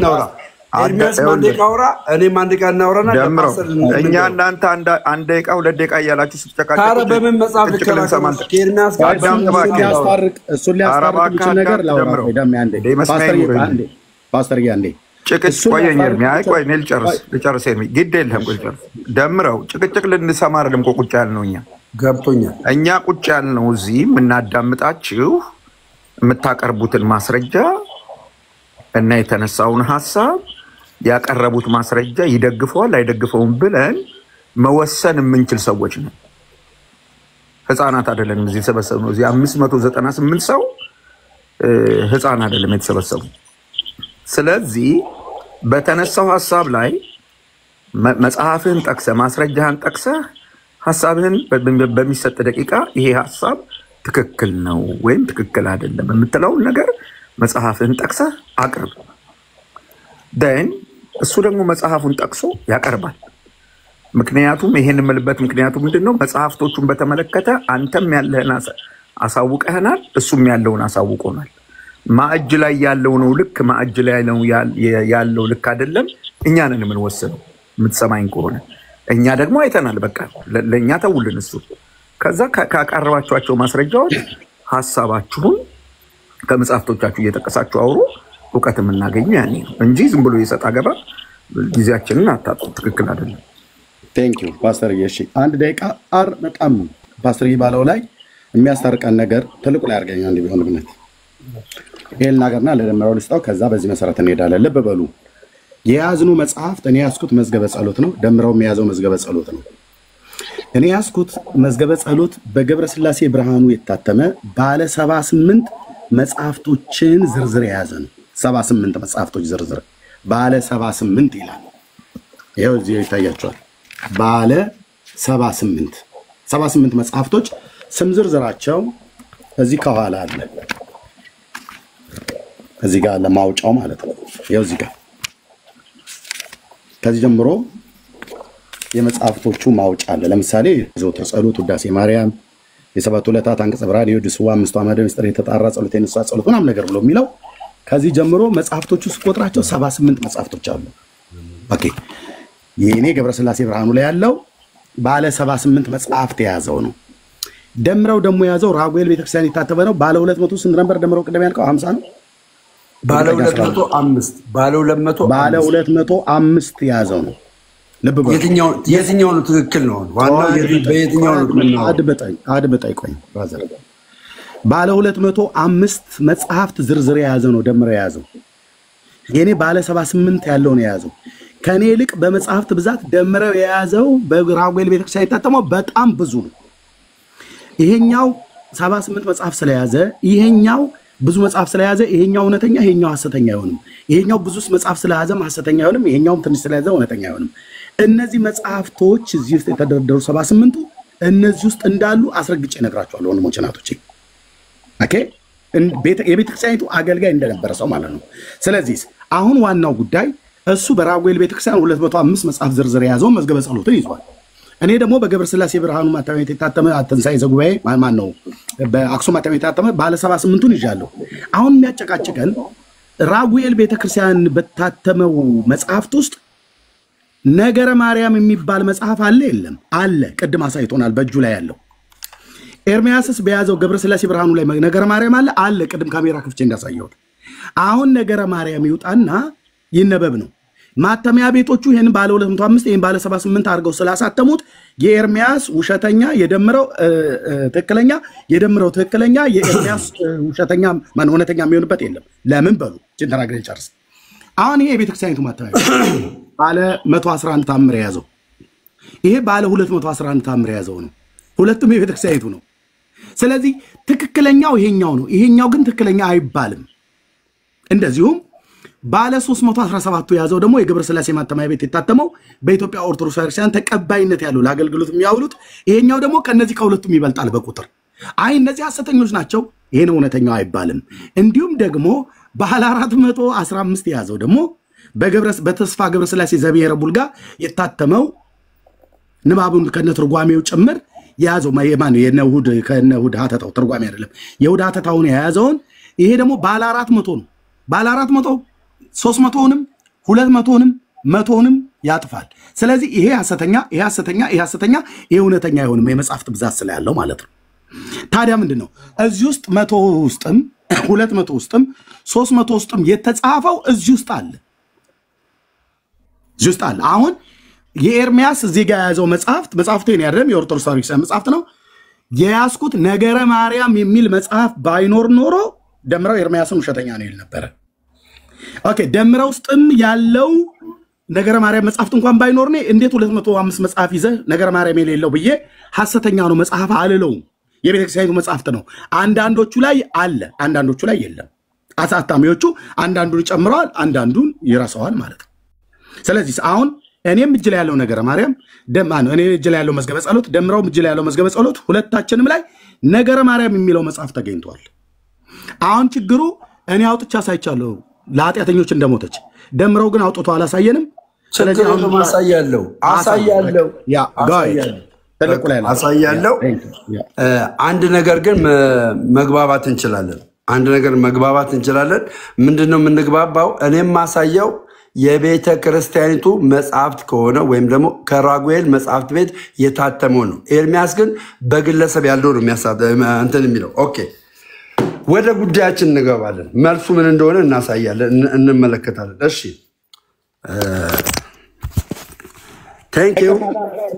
እናውራ ኤርሚያስ ማንዴቃ አውራ እኔ ማንዴቃ እናውራና ለማሰል እኛ እናንተ አንድ ደቂቃ ሁለት ደቂቃ እያላችሁ ስትጨቃጨቁ ታረ በምን መጽሐፍ ልከራከሩ ከኤርሚያስ ጋር እሱን ሊያስታርቅ ነገር ላውራ ደም ያንዴ ፓስተር ያንዴ ጭቅጭቅ ቆየኝ ኤርሚያ ቆይ እኔ ልጨርስ ኤርሚ ግድ የለም ቆይ ጨርስ ደምረው ጭቅጭቅ ልንሰማ አይደለም ቁጭ ያልነው እኛ ገብቶኛል እኛ ቁጭ ያልነው እዚህ የምናዳምጣችሁ የምታቀርቡትን ማስረጃ እና የተነሳውን ሐሳብ ያቀረቡት ማስረጃ ይደግፈዋል አይደግፈውም ብለን መወሰን የምንችል ሰዎች ነን ህፃናት አይደለም እዚህ ተሰበሰብነው እዚህ 598 ሰው ህፃን አይደለም የተሰበሰቡ ስለዚህ በተነሳው ሐሳብ ላይ መጽሐፍን ጠቅሰ ማስረጃህን ጠቅሰ ሐሳብህን በሚሰጥ ደቂቃ ይሄ ሐሳብ ትክክል ነው ወይም ትክክል አይደለም የምትለው ነገር መጽሐፍን ጠቅሰ አቅርብ ደን እሱ ደግሞ መጽሐፉን ጠቅሶ ያቀርባል ምክንያቱም ይሄን መልበት ምክንያቱም ምንድነው መጽሐፍቶቹን በተመለከተ አንተም ያለህን አሳውቀህናል እሱም ያለውን አሳውቆናል ማእጅ ላይ ያለው ነው ልክ ማእጅ ላይ ያለው ልክ አይደለም እኛ ነን የምንወስነው የምትሰማኝ ከሆነ እኛ ደግሞ አይተናል በቃ ለኛ ተውልን እሱ ከዛ ካቀረባችኋቸው ማስረጃዎች ሐሳባችሁን ከመጽሐፍቶቻችሁ እየተቀሳችሁ አውሩ ወቀትም እናገኙ ያኔ ነው እንጂ ዝም ብሎ ይሰጣ ገባ ጊዜያችንን አታጡ ትክክል አይደለም ቴንክ ዩ ፓስተር የሺ አንድ ደቂቃ አር በጣም ፓስተር ይባለው ላይ የሚያስታርቀን ነገር ትልቁ ላይ አርገኛው እንዴ ቢሆን ብነት ይሄን ነገርና ለደመራው ልስጣው ከዛ በዚህ መሰረት እንሄዳለን ልብ በሉ የያዝኑ መጽሐፍት እኔ ያስኩት መዝገበ ጸሎት ነው ደምራው የሚያዘው መዝገበ ጸሎት ነው እኔ ያስኩት መዝገበ ጸሎት በገብረ ስላሴ ብርሃኑ የታተመ ባለ 78 መጽሐፍቶችን ዝርዝር የያዘ ነው 78 መጽሐፍቶች ዝርዝር ባለ 78 ይላል ይሄው እዚህ ይታያችኋል ባለ 78 መጽሐፍቶች ስም ዝርዝራቸው እዚህ ከኋላ አለ እዚህ ጋር ለማውጫው ማለት ነው ይሄው እዚህ ጋር ከዚህ ጀምሮ የመጽሐፍቶቹ ማውጫ አለ ለምሳሌ ዘወትር ጸሎት ውዳሴ ማርያም የሰባቱ ዕለታት አንቀጸ ብርሃን የወድስዋ አምስቱ አዕማደ ምስጢር የተጣራ ጸሎት የንስሐ ጸሎት ምናምን ነገር ብሎ የሚለው ከዚህ ጀምሮ መጽሐፍቶቹ ስቆጥራቸው 78 መጽሐፍቶች አሉ ኦኬ የኔ ገብረ ስላሴ ብርሃኑ ላይ ያለው ባለ 78 መጽሐፍት የያዘው ነው ደምረው ደግሞ ያዘው ራጉኤል ቤተክርስቲያን የታተመ ነው ባለ 200 ስንት ነበር ደምረው ቅድም ያልከው 50 ነው ባለ 205 ባለ 205 ያዘው ነው ልብ በሉ የትኛው ነው ትክክል ነው ዋና በየትኛው ነው አድበጣይ ቆይ ብራዘር ባለ 205 መጽሐፍት ዝርዝር የያዘ ነው ደምረው ያዘው የኔ ባለ 78 ያለው ነው ያዘው ከኔ ይልቅ በመጽሐፍት ብዛት ደምረው የያዘው በራጉኤል ቤተክርስቲያን የታተመው በጣም ብዙ ነው ይሄኛው 78 መጽሐፍ ስለያዘ ይሄኛው ብዙ መጽሐፍ ስለያዘ ይሄኛው እውነተኛ ይሄኛው ሐሰተኛ አይሆንም ይሄኛው ብዙ መጽሐፍ ስለያዘም ሐሰተኛ አይሆንም ይሄኛው ትንሽ ስለያዘ እውነተኛ አይሆንም እነዚህ መጽሐፍቶች እዚህ ውስጥ የተደረደሩ 78ቱ እነዚህ ውስጥ እንዳሉ አስረግጬ እነግራችኋለሁ ወንድሞቼ እናቶቼ ኦኬ የቤተክርስቲያኒቱ አገልጋይ እንደነበረ ሰው ማለት ነው ስለዚህ አሁን ዋናው ጉዳይ እሱ በራጉኤል ቤተክርስቲያን 205 መጽሐፍ ዝርዝር የያዘው መዝገበ ጸሎትን ይዟል እኔ ደግሞ በገብረ ስላሴ ብርሃኑ ማተሚያ የታተመ አተንሳይ ዘጉባኤ ማን ነው በአክሱም ማተሚያ የታተመ ባለ 78ቱን ይዣለሁ አሁን የሚያጨቃጭቀን ራጉኤል ቤተክርስቲያን በታተመው መጽሐፍት ውስጥ ነገረ ማርያም የሚባል መጽሐፍ አለ የለም አለ ቅድም አሳይቶናል በእጁ ላይ ያለው ኤርሚያስስ በያዘው ገብረ ስላሴ ብርሃኑ ላይ ነገረ ማርያም አለ ቅድም ካሜራ ከፍቼ እንዳሳየሁት አሁን ነገረ ማርያም ይውጣና ይነበብ ነው ማተሚያ ቤቶቹ ይሄን ባለ 205 ይሄን ባለ 78 አድርገው ስላሳተሙት የኤርሚያስ ውሸተኛ የደምረው ትክክለኛ የደምረው ትክክለኛ የኤርሚያስ ውሸተኛ ማን እውነተኛ የሚሆንበት የለም ለምን በሉ ጭንተናገር ጨርስ አሁን ይሄ የቤተክርስቲያኒቱ ማተሚያ ባለ 111 ታምር ያዘው ይሄ ባለ 211 ታምር ያዘው ነው ሁለቱም የቤተክርስቲያኒቱ ነው ስለዚህ ትክክለኛው ይሄኛው ነው ይሄኛው ግን ትክክለኛ አይባልም እንደዚሁም ባለ 317 ያዘው ደግሞ የገብረ ስላሴ ማተሚያ ቤት የታተመው በኢትዮጵያ ኦርቶዶክስ ክርስቲያን ተቀባይነት ያለው ለአገልግሎት የሚያውሉት ይሄኛው ደግሞ ከነዚህ ከሁለቱም ይበልጣል በቁጥር አይ እነዚህ ሐሰተኞች ናቸው ይሄ ነው እውነተኛው አይባልም እንዲሁም ደግሞ ባለ 415 ያዘው ደግሞ በተስፋ ገብረ ስላሴ ዘብሔረ ቡልጋ የታተመው ንባቡን ከነትርጓሜው ጭምር ያዘው ማየማን የነሁድ ከነሁድ ሀተታው ትርጓሜ አይደለም የሁድ ሀተታውን ያዘውን ይሄ ደግሞ ባለ 400 ነው ባለ 400 300ንም 200ንም 100ንም ያጥፋል። ስለዚህ ይሄ ሐሰተኛ ይሄ እውነተኛ አይሆንም የመጽሐፍት ብዛት ስላለው ማለት ነው። ታዲያ ምንድነው እዚህ ውስጥ 100 ውስጥም 200 ውስጥም 300 ውስጥም የተጻፈው እዚህ ውስጥ አለ። አሁን የኤርሚያስ እዚህ ጋር ያዘው መጽሐፍቱ የኔ አይደለም የኦርቶዶክስ ቤተክርስቲያን መጽሐፍት ነው የያዝኩት። ነገረ ማርያም የሚል መጽሐፍ ባይኖር ኖሮ ደምረው ኤርሚያስን ውሸተኛ ነው ይል ነበር። ኦኬ ደምረው ውስጥም ያለው ነገረ ማርያም መጽሐፍት እንኳን ባይኖር ነው እንዴት 205 መጽሐፍ ይዘ ነገረ ማርያም የሌለው ብዬ ሐሰተኛ ነው መጽሐፍ አልለውም። የቤተክርስቲያኑ መጽሐፍት ነው። አንዳንዶቹ ላይ አለ አንዳንዶቹ ላይ የለም። አሳታሚዎቹ አንዳንዱን ጨምረዋል አንዳንዱን ይረሳዋል ማለት ነው። ስለዚህ አሁን እኔም እጅ ላይ ያለው ነገረ ማርያም ደማን እኔ እጅ ላይ ያለው መዝገበ ጸሎት ደምረው እጅ ላይ ያለው መዝገበ ጸሎት ሁለታችንም ላይ ነገረ ማርያም የሚለው መጽሐፍ ተገኝቷል። አሁን ችግሩ እኔ አውጥቻ ሳይቻለሁ ለኃጢአተኞች እንደሞተች ደምረው ግን አውጥቶ አላሳየንም። ስለዚህ አሁን አሳያለሁ ያ ጋይ ተለቁ ላይ አሳያለሁ። አንድ ነገር ግን መግባባት እንችላለን። ምንድነው የምንግባባው? እኔም ማሳያው የቤተ ክርስቲያኒቱ መጽሐፍት ከሆነ ወይም ደግሞ ከራጉኤል መጽሐፍት ቤት የታተመው ነው። ኤርሚያስ ግን በግለሰብ ያለው ነው እንትን የሚለው። ኦኬ ወደ ጉዳያችን እንገባለን። መልሱ ምን እንደሆነ እናሳያለን፣ እንመለከታለን። እሺ ቴንክ ዩ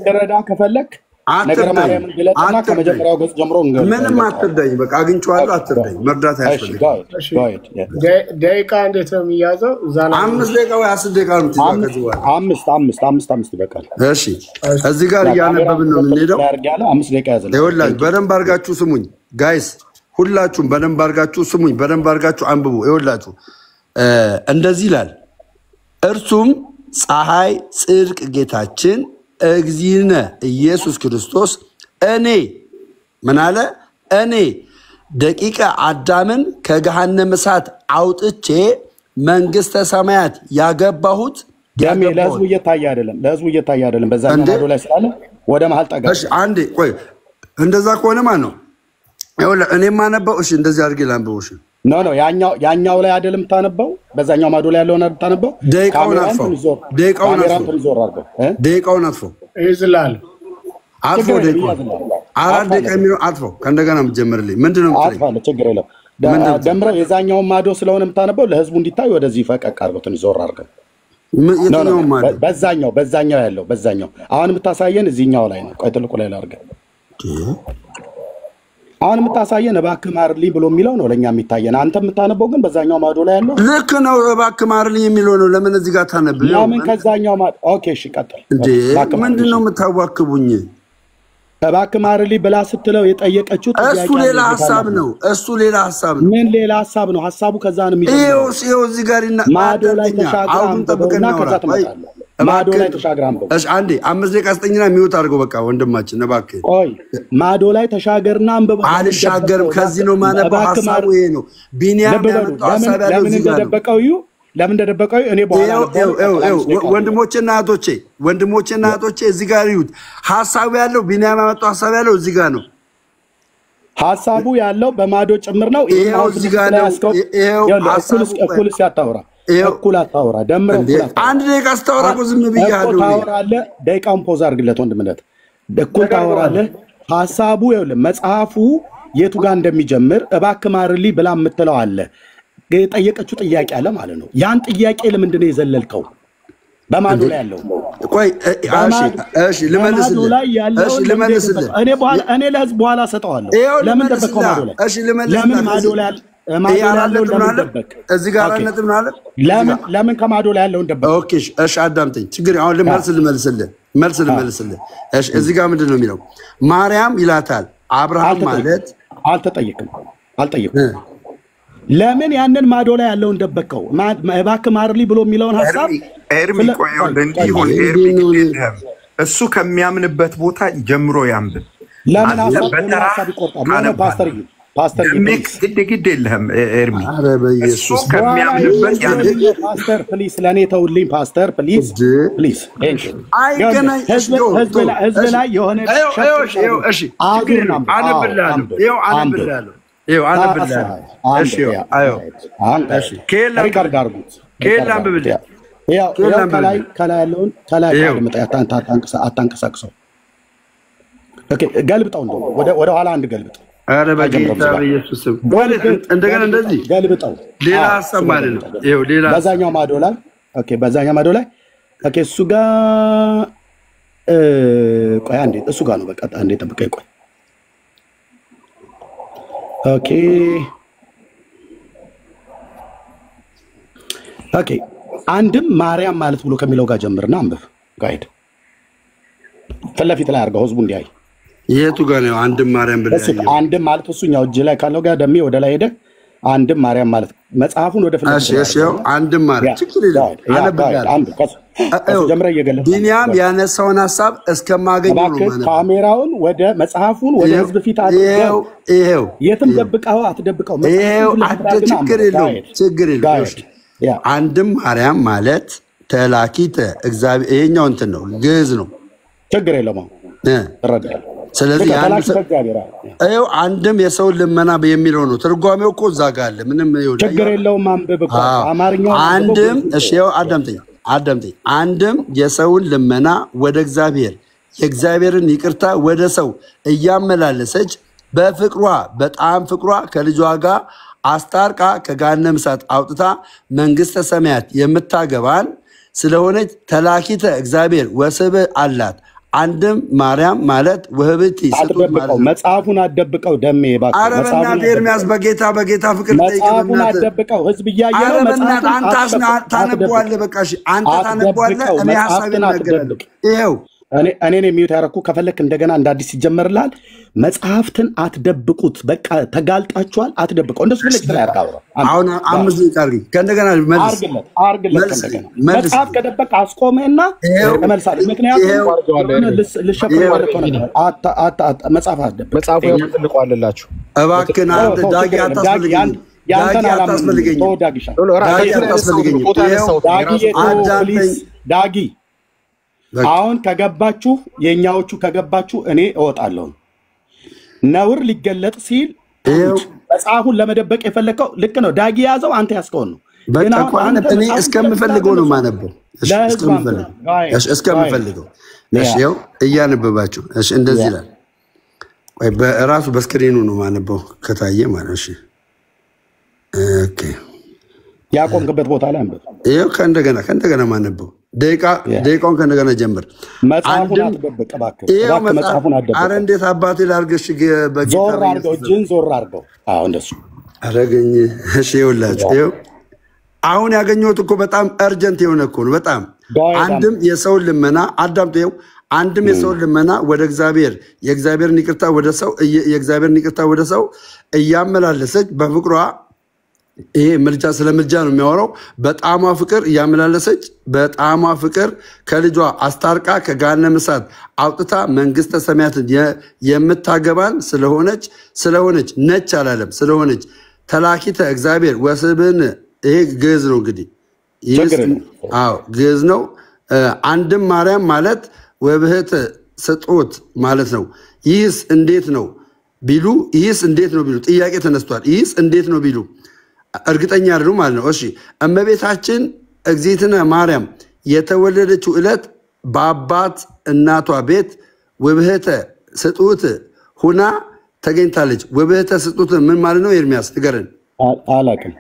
ተረዳ ከፈለክ ነገረ ማርያም ገለጣና ከመጀመሪያው ገጽ ጀምሮ ምንም አትርዳኝ። በቃ አግኝቼዋለሁ፣ አትርዳኝ። መርዳት ያስፈልጋል። ደቂቃ እንዴት ነው የሚያዘው? 5 ደቂቃ ወይ 10 ደቂቃ ነው የምትይዘው? አምስት ይበቃል። እሺ እዚህ ጋር እያነበብን ነው የምንሄደው። 5 ደቂቃ ያዘለ። ይኸውላችሁ በደንብ አድርጋችሁ ስሙኝ ጋይስ፣ ሁላችሁም በደንብ አድርጋችሁ ስሙኝ፣ በደንብ አድርጋችሁ አንብቡ። ይኸውላችሁ እንደዚህ ይላል፣ እርሱም ፀሐይ ጽድቅ ጌታችን እግዚእነ ኢየሱስ ክርስቶስ እኔ ምን አለ? እኔ ደቂቀ አዳምን ከገሃነመ እሳት አውጥቼ መንግስተ ሰማያት ያገባሁት ለህዝቡ እየታየ አይደለም። በዛ ማዶ ላይ ስላለ ወደ መሃል ጠጋ። እሺ አንዴ ቆይ፣ እንደዛ ከሆነ ማን ነው? ይኸውልህ እኔ ማነበው። እሺ እንደዚህ አድርጌ ላንብበው። እሺ ኖ ያኛው ላይ አይደለም ታነበው፣ በዛኛው ማዶ ላይ ያለውን ታነበው። ደቂቃውን አጥፈው ይዝላል። አጥፈው ደቂቃውን 4 ደቂቃ የሚለው አጥፈው። ከእንደገና የምትጀምርልኝ ምንድነው የምትለኝ? አጥፋለሁ፣ ችግር የለም። ደምረው የዛኛው ማዶ ስለሆነ የምታነበው ለህዝቡ እንዲታይ ወደዚህ ፈቀቅ አድርገው ትንሽ ዞር አድርገው። የትኛው ማዶ? በዛኛው ያለው አሁን የምታሳየን እዚህኛው ላይ ነው። ቆይ ትልቁ ላይ ላድርገው። አሁን የምታሳየን እባክህ ማርልኝ ብሎ የሚለው ነው ለኛ የሚታየን። አንተ የምታነበው ግን በዛኛው ማዶ ላይ ያለው ልክ ነው። እባክህ ማርልኝ የሚለው ነው። ለምን እዚህ ጋር ታነብ? ለምን ከዛኛው ማዶ? ኦኬ እሺ ቀጥል። ምንድነው የምታዋክቡኝ? እባክህ ማርልኝ ብላ ስትለው የጠየቀችው ጥያቄ እሱ ሌላ ሐሳብ ነው። ምን ሌላ ሐሳብ ነው? ሐሳቡ ከዛ ነው የሚጀምረው። ይሄው እዚህ ጋር ማዶ ላይ ተሻግራም ጠብቀና ከዛ ተመጣጣለህ። ማዶ ላይ ተሻግራም ነው። እሺ አንዴ 5 ደቂቃ ስጠኝና ሚውት አድርገው። በቃ ወንድማችን እባክህ ቆይ፣ ማዶ ላይ ተሻገርና አንብበው። አልሻገርም። ከዚህ ነው ማነበው። ሐሳቡ ይሄ ነው። ቢኒያም ያመጣው ሐሳብ ያለው እዚህ ጋር ነው። ለምን እንደደበቀው እኔ በኋላ ወንድሞቼና እህቶቼ እዚህ ጋር ይሁት። ሐሳቡ ያለው ቢኒያም ያመጣው ሐሳብ ያለው እዚህ ጋር ነው። ሐሳቡ ያለው በማዶ ጭምር ነው። ይሄው እዚህ ጋር ነው። ይሄው እኩል ሲያታወራ እኩል አታወራ። ደምረው አንድ ደቂቃ ስታወራ እኮ ዝም ብያለሁ። ታወራለህ። ደቂቃውን ፖዝ አድርግለት ወንድምነት። እኩል ታወራለህ። ሐሳቡ ይኸውልህ መጽሐፉ የቱ ጋር እንደሚጀምር እባክህ ማርልኝ ብላ የምትለው አለ። የጠየቀችው ጥያቄ አለ ማለት ነው። ያን ጥያቄ ለምንድን ነው የዘለልከው? በማዶ ላይ ያለው ቆይ እሺ ልመልስልህ። እኔ ለህዝብ በኋላ ሰጠዋለሁ። ለምን ደበቀው ማዶ ላይ? እሺ ልመልስልህ። ለምን ማዶ ላይ ያለው ለምን ደበቅ? እዚህ ጋር አነጥብ ነው አለ። ለምን ከማዶ ላይ ያለው ደበቅ? ኦኬ እሺ አዳምጠኝ። ችግር አሁን ልመልስልህ። እሺ እዚህ ጋር ምንድን ነው የሚለው? ማርያም ይላታል። አብርሃም ማለት አልጠየቅም። ለምን ያንን ማዶ ላይ ያለውን ደበቀው? እባክህ ማርልኝ ብሎ የሚለውን ሐሳብ ኤርሚ ቆየው እንዲሆን ኤርሚ እሱ ከሚያምንበት ቦታ ጀምሮ ያንብብ። ለምን ሐሳብ ይቆርጣል? ፓስተር ግድ የለህም ኤርሚ። እሱ ከሚያምንበት ፓስተር ፕሊዝ ለእኔ ተውልኝ። ፓስተር ፕሊዝ አይገናኝ። ህዝብ ላይ የሆነ አነብልሃለሁ። ያው ከላይ ያለውን ከላይ አድምጣ አታንቀሳቅሰው። ኦኬ ገልብጠው እንደው ወደ ኋላ አንድ ገልብጠው። አረ በጌታ በኢየሱስ ስም እንደገና እንደዚህ ገልብጠው። ሌላ ሐሳብ ማለት ነው። ይሄው ሌላ በዛኛው ማዶ ላይ ኦኬ፣ በዛኛው ማዶ ላይ ኦኬ፣ እሱ ጋር ቆይ አንዴ፣ እሱ ጋር ነው። በቃ አንዴ ጠብቀኝ፣ ቆይ ኦኬ ኦኬ። አንድም ማርያም ማለት ብሎ ከሚለው ጋር ጀምርና አንብብ። ጋይድ ፊት ለፊት ላይ አድርገው ህዝቡ እንዲያይ። የቱ ጋር ነው አንድም ማርያም ብለህ ያየው? አንድም ማለት እሱኛው እጅ ላይ ካለው ጋር ደሜ ወደ ላይ ሄደ። አንድም ማርያም ማለት መጽሐፉን ወደ ፊት እሺ፣ እሺ፣ አንድም ማርያም ችግር የለም። ጀምረህ እየገለጽ ቢኒያም ያነሳውን ሐሳብ እስከማገኘው ነው ማለት ነው። ካሜራውን ወደ መጽሐፉን ወደ ህዝብ ፊት አድርገው። ይሄው የትም ደብቀው አትደብቀው። ይሄው ችግር የለውም፣ ችግር የለውም። አንድም ማርያም ማለት ተላኪተ እግዚአብሔር ይሄኛው እንትን ነው፣ ግዕዝ ነው። ችግር የለውም። ስለዚህ ይሄው አንድም የሰው ልመና የሚለው ነው ትርጓሜው እኮ እዛ ጋር አለ። ምንም ይሁን ችግር የለውም። አንብብ እኮ አማርኛው አንድም እሺ፣ ይሄው አዳምጠኝ። አንድም የሰውን ልመና ወደ እግዚአብሔር የእግዚአብሔርን ይቅርታ ወደ ሰው እያመላለሰች በፍቅሯ በጣም ፍቅሯ ከልጇ ጋር አስታርቃ ከገሃነመ እሳት አውጥታ መንግስተ ሰማያት የምታገባን ስለሆነች ተላኪተ እግዚአብሔር ወስብ አላት። አንድም ማርያም ማለት ወህብቲ ስጡት ማለት መጽሐፉን አደብቀው ደሜ ባክ መጽሐፉን ኤርሚያስ በጌታ ፍቅር መጽሐፉን አደብቀው ህዝብ እያየ ነው። መጽሐፉን አንተ ታነብዋለህ። በቃ እሺ አንተ ታነብዋለህ። እኔ ሐሳቤን እናገራለሁ። ይሄው እኔ የሚዩት ያረኩ ከፈለክ እንደገና እንደ አዲስ ይጀመርልሃል። መጽሐፍትን አትደብቁት። በቃ ተጋልጣችኋል። አትደብቀው። እንደሱ ብለህ ተላርካው። አሁን 5 ደቂቃ አድርጊ። ከእንደገና መልስ አርግለት። መጽሐፍ ከደበቅ አስቆመና ተመልሳለህ። ምክንያቱም ልሸፈን ማለት ነው። መጽሐፍ አትደብቅ። መጽሐፉ ያጥልቋልላችሁ። እባክህን አንተ ዳጊ አታስፈልገኝ። ያንተን አላስፈልገኝ። ዳጊ አሁን ከገባችሁ የኛዎቹ ከገባችሁ እኔ እወጣለሁ። ነውር ሊገለጥ ሲል መጽሐፉን ለመደበቅ የፈለከው ልክ ነው። ዳጊ ያዘው፣ አንተ ያስከውን ነው። እኔ እስከምፈልገው ነው ማነበው። እስከምፈልገው እሺ፣ ያው እያነበባችሁ እሺ፣ እንደዚህ ይላል። ቆይ በራሱ በስክሪኑ ነው ማነበው ከታየ ማለት እሺ። ኦኬ፣ ያቆምክበት ቦታ ላይ አንብብ። ይሄው ከእንደገና ማነበው ደቂቃውን ከእንደገና ጀምር። መጽሐፉን አትደብቅ እባክህ። መጽሐፉን አትደብቅ። ኧረ እንዴት አባቴ ላድርግሽ? ዞር አድርገው፣ እጅህን ዞር አድርገው። አዎ እንደሱ አረገኝ። እሺ ይኸውላችሁ፣ ይኸው አሁን ያገኘሁት እኮ በጣም እርጀንት የሆነ እኮ ነው። በጣም አንድም የሰውን ልመና አዳምጡ። ይኸው አንድም የሰውን ልመና ወደ እግዚአብሔር የእግዚአብሔርን ይቅርታ ወደ ሰው እያመላለሰች በፍቅሯ ይሄ ምልጃ ስለ ምልጃ ነው የሚያወራው። በጣሟ ፍቅር እያመላለሰች በጣሟ ፍቅር ከልጇ አስታርቃ ከገሃነመ እሳት አውጥታ መንግስተ ሰማያትን የምታገባን ስለሆነች ነች አላለም። ስለሆነች ተላኪተ እግዚአብሔር ወስብን። ይሄ ግዕዝ ነው እንግዲህ። አዎ ግዕዝ ነው። አንድም ማርያም ማለት ወብህት ስጡት ማለት ነው። ይህስ እንዴት ነው ቢሉ ጥያቄ ተነስቷል። ይህስ እንዴት ነው ቢሉ እርግጠኛ አይደሉ ማለት ነው። እሺ እመቤታችን እግዝእትነ ማርያም የተወለደችው ዕለት በአባት እናቷ ቤት ውብህተ ስጡት ሁና ተገኝታለች። ውብህተ ስጡት ምን ማለት ነው? ኤርሚያስ ንገረን። አላውቅም።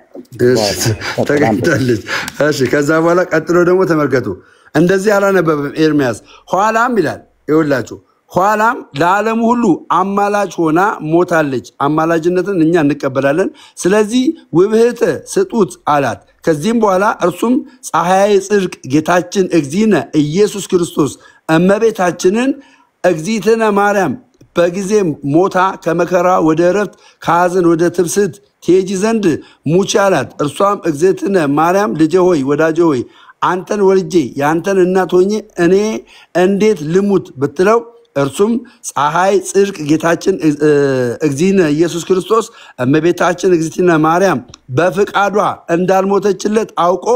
ተገኝታለች። እሺ ከዛ በኋላ ቀጥሎ ደግሞ ተመልከቱ። እንደዚህ አላነበበም ኤርሚያስ። ኋላም ይላል ይኸውላችሁ፣ ኋላም ለዓለሙ ሁሉ አማላጅ ሆና ሞታለች። አማላጅነትን እኛ እንቀበላለን። ስለዚህ ውብህተ ስጡት አላት። ከዚህም በኋላ እርሱም ፀሐይ ጽድቅ ጌታችን እግዚእነ ኢየሱስ ክርስቶስ እመቤታችንን እግዝእትነ ማርያም በጊዜ ሞታ ከመከራ ወደ ዕረፍት ከሐዘን ወደ ትብስት ትሄጂ ዘንድ ሙቺ አላት። እርሷም እግዝእትነ ማርያም ልጄ ሆይ ወዳጄ ሆይ አንተን ወልጄ የአንተን እናት ሆኜ እኔ እንዴት ልሙት ብትለው እርሱም ፀሐይ ጽድቅ ጌታችን እግዚእነ ኢየሱስ ክርስቶስ እመቤታችን እግዝእትነ ማርያም በፍቃዷ እንዳልሞተችለት አውቆ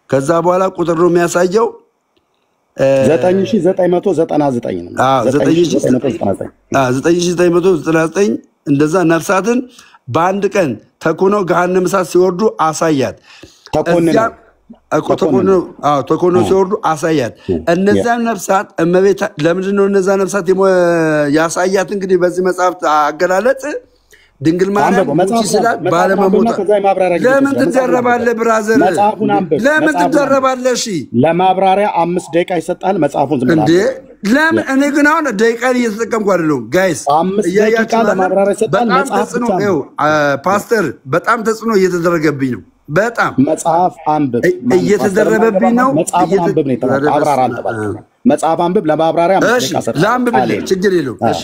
ከዛ በኋላ ቁጥር ነው የሚያሳየው 9999 ነው። 9999 እንደዛ ነፍሳትን በአንድ ቀን ተኩነው ገሃነመ እሳት ሲወርዱ አሳያት። ተኮኖ ሲወርዱ አሳያት። እነዛን ነፍሳት እመቤታ ለምንድን ነው እነዛ ነፍሳት ያሳያት? እንግዲህ በዚህ መጽሐፍ አገላለጽ ድንግል ማርያም ሙቺ ስላት ባለመሞታ ለምን ትደረባለህ? ብራዘር ለምን ትደረባለህ? እሺ ለማብራሪያ 5 ደቂቃ ይሰጣል። መጽሐፉን ዝም እንዴ ለምን? እኔ ግን አሁን ደቂቃን እየተጠቀምኩ አይደለሁም ጋይስ። 5 ደቂቃ ለማብራሪያ ይሰጣል። መጽሐፍ ነው ፓስተር፣ በጣም ተጽዕኖ እየተደረገብኝ ነው። በጣም መጽሐፍ አንብብ እየተደረበብኝ ነው። መጽሐፍ አንብብ ነው የተባለው። አብራራ አንተባለ መጽሐፍ አንብብ ለማብራሪያ 5 ደቂቃ ሰጣል። ለአንብብልኝ ችግር የለውም። እሺ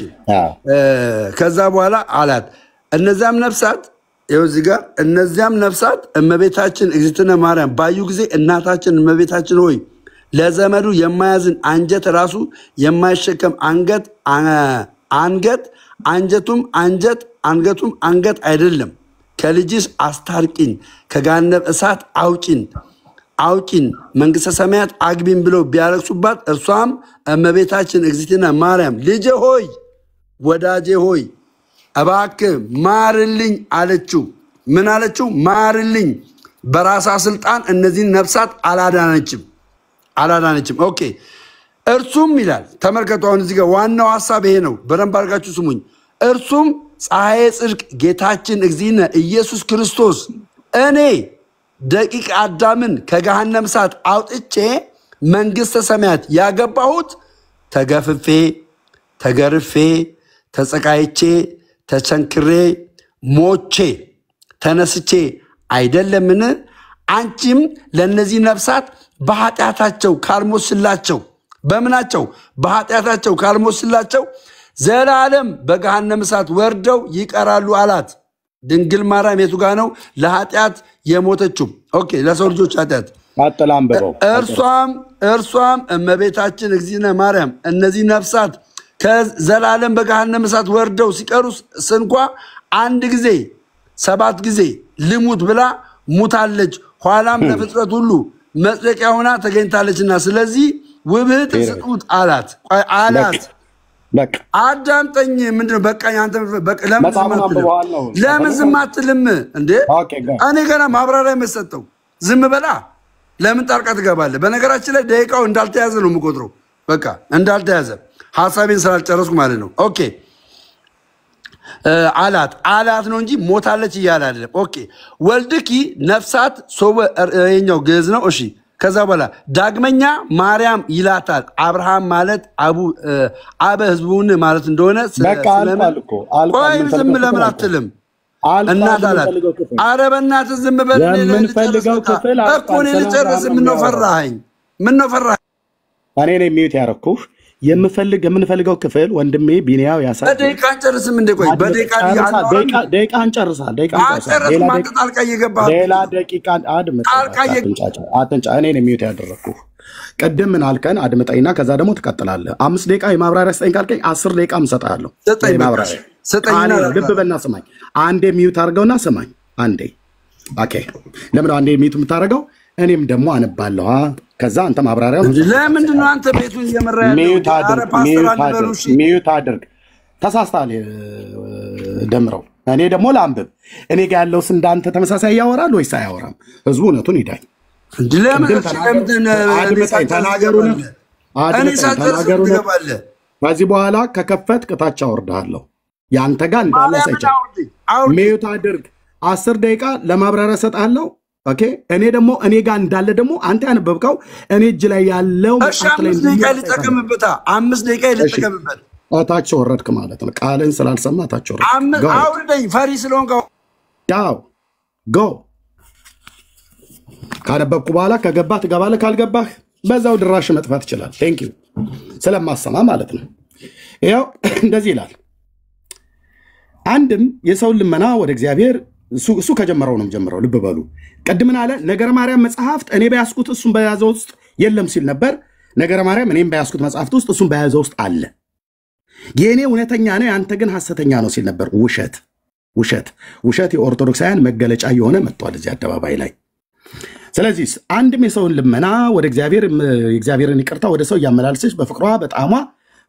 ከዛ በኋላ አላት እነዚያም ነፍሳት ይኸው እዚህ ጋር እነዚያም ነፍሳት እመቤታችን እግዝእትነ ማርያም ባዩ ጊዜ እናታችን እመቤታችን ሆይ ለዘመዱ የማያዝን አንጀት ራሱ የማይሸከም አንገቱም አንገት አይደለም፣ ከልጅሽ አስታርቂን፣ ከገሃነመ እሳት አውጪን፣ መንግሥተ ሰማያት አግቢን ብለው ቢያለቅሱባት እርሷም እመቤታችን እግዝእትነ ማርያም ልጄ ሆይ ወዳጄ ሆይ እባክህ ማርልኝ አለችው። ምን አለችው? ማርልኝ። በራሳ ስልጣን እነዚህን ነፍሳት አላዳነችም። ኦኬ እርሱም ይላል ተመልከቱ። አሁን እዚህ ጋር ዋናው ሐሳብ ይሄ ነው። በደንብ አድርጋችሁ ስሙኝ። እርሱም ፀሐየ ጽድቅ ጌታችን እግዚእነ ኢየሱስ ክርስቶስ እኔ ደቂቅ አዳምን ከገሃነመ እሳት አውጥቼ መንግሥተ ሰማያት ያገባሁት ተገፍፌ ተገርፌ ተጸቃይቼ ተቸንክሬ ሞቼ ተነስቼ አይደለምን? አንቺም ለእነዚህ ነፍሳት በኃጢአታቸው ካልሞትሽላቸው በምናቸው በኃጢአታቸው ካልሞትሽላቸው ዘላለም በገሃነመ እሳት ወርደው ይቀራሉ አላት። ድንግል ማርያም የቱ ጋር ነው ለኃጢአት የሞተችው? ኦኬ ለሰው ልጆች ኃጢአት እርሷም እመቤታችን እግዚእነ ማርያም እነዚህ ነፍሳት ከዘላለም በገሃነመ እሳት ወርደው ሲቀሩ ስንኳ አንድ ጊዜ 7 ጊዜ ልሙት ብላ ሙታለች። ኋላም ለፍጥረት ሁሉ መጽደቂያ ሆና ተገኝታለችና ስለዚህ ውብህት ስጡት አላት። አዳምጠኝ። ምንድነው በቃኝ። አንተ ለምን ዝም አትልም እንዴ? እኔ ገና ማብራሪያ የምሰጠው ዝም በላ። ለምን ጣልቃ ትገባለህ? በነገራችን ላይ ደቂቃው እንዳልተያዘ ነው የምቆጥረው። በቃ እንዳልተያዘ ሐሳቤን ስላልጨረስኩ ማለት ነው። ኦኬ አላት ነው እንጂ ሞታለች እያለ አይደለም። ኦኬ ወልድኪ ነፍሳት ሶበ የኛው ግዕዝ ነው። እሺ ከዛ በኋላ ዳግመኛ ማርያም ይላታል። አብርሃም ማለት አበ ሕዝቡን ማለት እንደሆነ ቆይ ዝም ለምን አትልም? እናት አላት። ኧረ በእናትህ ዝም በል እኮ እኔ ልጨርስ። ምነው ፈራኸኝ? እኔ ነኝ ሚዩት ያደረኩህ። የምንፈልገው ክፍል ወንድሜ ቢኒያው ያሳይ። በደቂቃ አንጨርስም እንዴ? ቆይ በደቂቃ ደቂቃ አንጨርሳል። ሌላ ደቂቃ አትንጫ። እኔ ነኝ ሚዩት ያደረኩህ። ቅድም ምን አልከን? አድምጠኝና ከዛ ደግሞ ትቀጥላለህ። 5 ደቂቃ የማብራሪያ ስጠኝ ካልከኝ 10 ደቂቃ እሰጥሃለሁ። ልብ በልና ስማኝ። አንዴ ሚዩት አድርገውና ስማኝ አንዴ። ኦኬ ለምን አንዴ ሚዩት የምታደርገው? እኔም ደግሞ አነባለሁ። ከዛ አንተ ማብራሪያው ለምንድን ነው አንተ ቤቱን እየመራ ያለው? ሚዩት አድርግ። ተሳስተሃል ደምረው። እኔ ደግሞ ላንብብ። እኔ ጋር ያለውስ እንዳንተ ተመሳሳይ ያወራል ወይስ አያወራም? ህዝቡ እውነቱን ይዳኝ። ከዚህ በኋላ ከከፈትክ ታች አወርድሃለሁ። ያንተ ጋር እንዳለ ሳይቻል ሚዩት አድርግ። 10 ደቂቃ ለማብራሪያ እሰጥሃለሁ። ኦኬ እኔ ደግሞ እኔ ጋር እንዳለ ደግሞ አንተ ያነበብከው እኔ እጅ ላይ ያለው መጽሐፍ ላይ 5 ደቂቃ ልጠቀምበት። 5 ደቂቃ ልጠቀምበት። ታች ወረድክ ማለት ነው። ቃልን ስላልሰማ ታች ወረድክ። አውርደኝ ፈሪ ስለሆንክ ያው ጎ ካነበብኩ በኋላ ከገባህ ትገባለህ፣ ካልገባህ በዛው ድራሽ መጥፋት ይችላል። ቴንክ ዩ ስለማሰማ ማለት ነው። ያው እንደዚህ ይላል። አንድም የሰው ልመና ወደ እግዚአብሔር እሱ ከጀመረው ነው ጀምረው። ልብ በሉ። ቀድምን አለ ነገረ ማርያም መጽሐፍት እኔ በያዝኩት እሱን በያዘው ውስጥ የለም ሲል ነበር። ነገረ ማርያም እኔም በያዝኩት መጽሐፍት ውስጥ እሱን በያዘው ውስጥ አለ። የኔ እውነተኛ ነው ያንተ ግን ሐሰተኛ ነው ሲል ነበር። ውሸት የኦርቶዶክሳውያን መገለጫ የሆነ መጥቷል እዚህ አደባባይ ላይ። ስለዚህ አንድም የሰውን ልመና ወደ እግዚአብሔርን ይቅርታ ወደ ሰው እያመላለሰች በፍቅሯ በጣሟ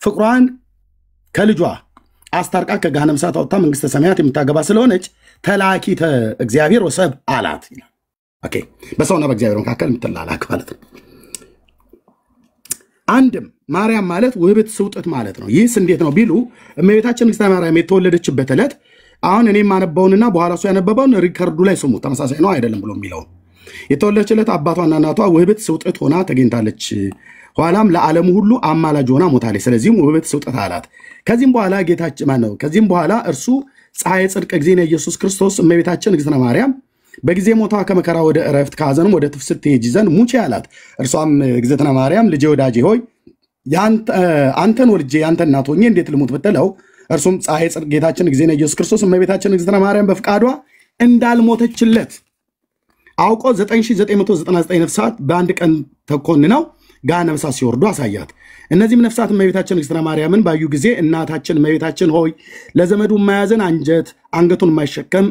ፍቅሯን ከልጇ አስታርቃ ከገሃነመ እሳት አውጥታ መንግሥተ ሰማያት የምታገባ ስለሆነች ተላኪተ እግዚአብሔር ወሰብ አላት ይላል። ኦኬ በሰውና በእግዚአብሔር መካከል የምትላላክ ማለት ነው። አንድም ማርያም ማለት ውህብት ስውጥት ማለት ነው። ይህስ እንዴት ነው ቢሉ እመቤታችን ንግሥተ ማርያም የተወለደችበት ዕለት አሁን እኔ የማነበውንና በኋላ እሱ ያነበበውን ሪከርዱ ላይ ስሙ፣ ተመሳሳይ ነው አይደለም ብሎ የሚለው የተወለደች ዕለት አባቷና እናቷ ውህብት ስውጥት ሆና ተገኝታለች። ኋላም ለዓለሙ ሁሉ አማላጅ ሆና ሞታለች። ስለዚህም ውህብት ስውጥት አላት። ከዚህም በኋላ ጌታችን ማን ነው? ከዚህም በኋላ እርሱ ፀሐይ ጽድቅ እግዚእነ ኢየሱስ ክርስቶስ እመቤታችን ንግሥተ ማርያም በጊዜ ሞቷ ከመከራ ወደ ዕረፍት ከሐዘንም ወደ ትፍስሕት ትሄጂ ዘንድ ሙቼ አላት። እርሷም እግዝእትነ ማርያም ልጄ ወዳጄ ሆይ አንተን ወልጄ ያንተ እናት ሆኜ እንዴት ልሙት ብትለው እርሱም ፀሐይ ጽድቅ ጌታችን እግዚእነ ኢየሱስ ክርስቶስ እመቤታችን ንግሥተ ማርያም በፍቃዷ እንዳልሞተችለት አውቆ 9999 ነፍሳት በአንድ ቀን ተኮንነው ገሃነመ እሳት ሲወርዱ አሳያት። እነዚህም ነፍሳት እመቤታችን ንግሥተ ማርያምን ባዩ ጊዜ እናታችን እመቤታችን ሆይ ለዘመዱ የማያዘን አንገቱን የማይሸከም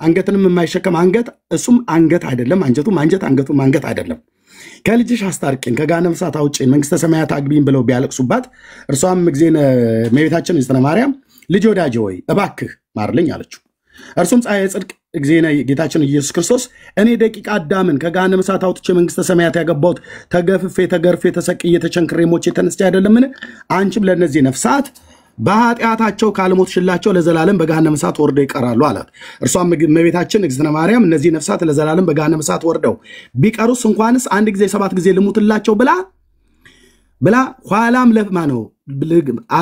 አንገትንም የማይሸከም አንገት እሱም አንገት አይደለም፣ አንጀቱም አንጀት አንገቱም አንገት አይደለም። ከልጅሽ አስታርቂን ከገሃነመ እሳት አውጪን መንግሥተ ሰማያት አግቢን ብለው ቢያለቅሱባት እርሷም ጊዜነ እመቤታችን ንግሥተ ማርያም ልጅ ወዳጄ ሆይ እባክህ ማርልኝ አለችው። እርሱም ፀሐይ ጽድቅ እግዚእነ ጌታችን ኢየሱስ ክርስቶስ እኔ ደቂቀ አዳምን ከገሃነመ እሳት አውጥቼ መንግሥተ ሰማያት ያገባሁት ተገፍፌ ተገርፌ ተሰቅዬ ተቸንክሬ ሞቼ ተነስቼ አይደለምን? አንቺም ለእነዚህ ነፍሳት በኃጢአታቸው ካልሞትሽላቸው ለዘላለም በገሃነመ እሳት ወርደው ይቀራሉ አላት። እርሷም እመቤታችን ንግሥተ ማርያም እነዚህ ነፍሳት ለዘላለም በገሃነመ እሳት ወርደው ቢቀሩስ እንኳንስ አንድ ጊዜ 7 ጊዜ ልሙትላቸው ብላ ኋላም ለማነው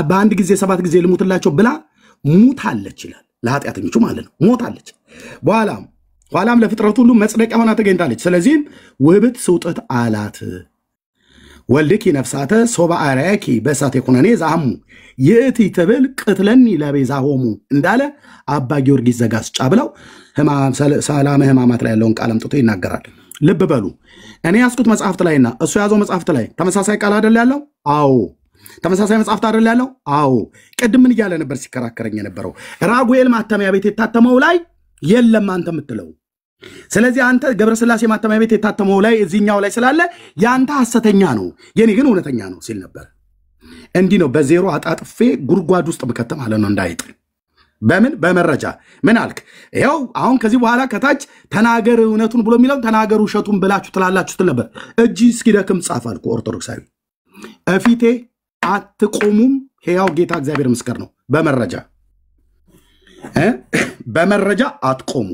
በአንድ ጊዜ 7 ጊዜ ልሙትላቸው ብላ ሙታለች ይላል። ለኃጢአተኞቹ ማለት ነው ሞታለች። ኋላም ለፍጥረት ሁሉ መጽደቂያ ሆና ተገኝታለች። ስለዚህም ውህብት ስውጥት አላት። ወልድኪ ነፍሳተ ሶባ አርያኪ በእሳት የኩነኔ ዛሙ ይእቲ ትብል ቅትለኒ ለቤዛሆሙ እንዳለ አባ ጊዮርጊስ ዘጋስጫ ብለው ሰላመ ሕማማት ላይ ያለውን ቃል አምጥቶ ይናገራል። ልብ በሉ እኔ ያስኩት መጽሐፍት ላይና እሱ ያዘው መጽሐፍት ላይ ተመሳሳይ ቃል አይደል ያለው? አዎ ተመሳሳይ መጽሐፍት አይደል ያለው? አዎ። ቅድም ምን እያለ ነበር ሲከራከረኝ የነበረው? ራጉኤል ማተሚያ ቤት የታተመው ላይ የለም አንተ የምትለው። ስለዚህ አንተ ገብረስላሴ ማተሚያ ቤት የታተመው ላይ እዚህኛው ላይ ስላለ ያንተ ሐሰተኛ ነው የኔ ግን እውነተኛ ነው ሲል ነበር። እንዲህ ነው በዜሮ አጣጥፌ ጉድጓድ ውስጥ በከተም አለ ነው እንዳይጥ። በመረጃ ምን አልክ? ይኸው አሁን ከዚህ በኋላ ከታች ተናገር እውነቱን ብሎ የሚለው ተናገር ውሸቱን ብላችሁ ትላላችሁ ትል ነበር። እጅ እስኪደክም ጻፍ አልኩ። ኦርቶዶክሳዊ እፊቴ አትቆሙም። ሕያው ጌታ እግዚአብሔር ምስክር ነው። በመረጃ አትቆሙ።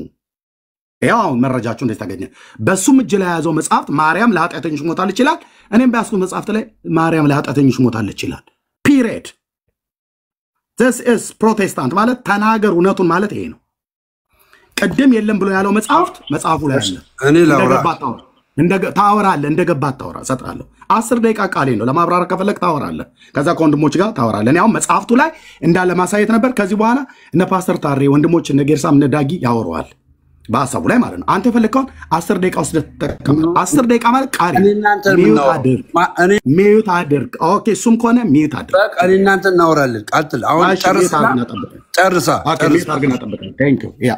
ያው መረጃችሁ እንዴት ታገኘ? በሱም እጅ ላይ ያዘው መጽሐፍት ማርያም ለኃጢአተኞች ሞታለች ይላል። እኔም በያዝኩት መጽሐፍት ላይ ማርያም ለኃጢአተኞች ሞታለች ይላል። ፒሪየድ። this is ፕሮቴስታንት ማለት ተናገር እውነቱን ማለት ይሄ ነው። ቅድም የለም ብሎ ያለው መጽሐፉ ላይ አለ። እኔ ታወራለህ እንደገባ ታወራ ሰጥራለሁ። 10 ደቂቃ ቃሌ ነው። ለማብራራት ከፈለክ ታወራለህ። ከዛ ከወንድሞች ጋር ታወራለህ። እኔ አሁን መጽሐፍቱ ላይ እንዳለ ማሳየት ነበር። ከዚህ በኋላ እነ ፓስተር ታሬ ወንድሞች እነ ጌርሳም እነ ዳጊ ያወራዋል በሐሳቡ ላይ ማለት ነው። አንተ የፈለከውን 10 ደቂቃ ውስጥ ተጠቀም። 10 ደቂቃ ማለት ቃሌ ሚዩት አድርግ። ኦኬ እሱም ከሆነ ሚዩት አድርግ። በቃ እኔ እናንተ እናወራለን። ቀጥል። አሁን ጨርሳ ቴንክ ዩ ያ።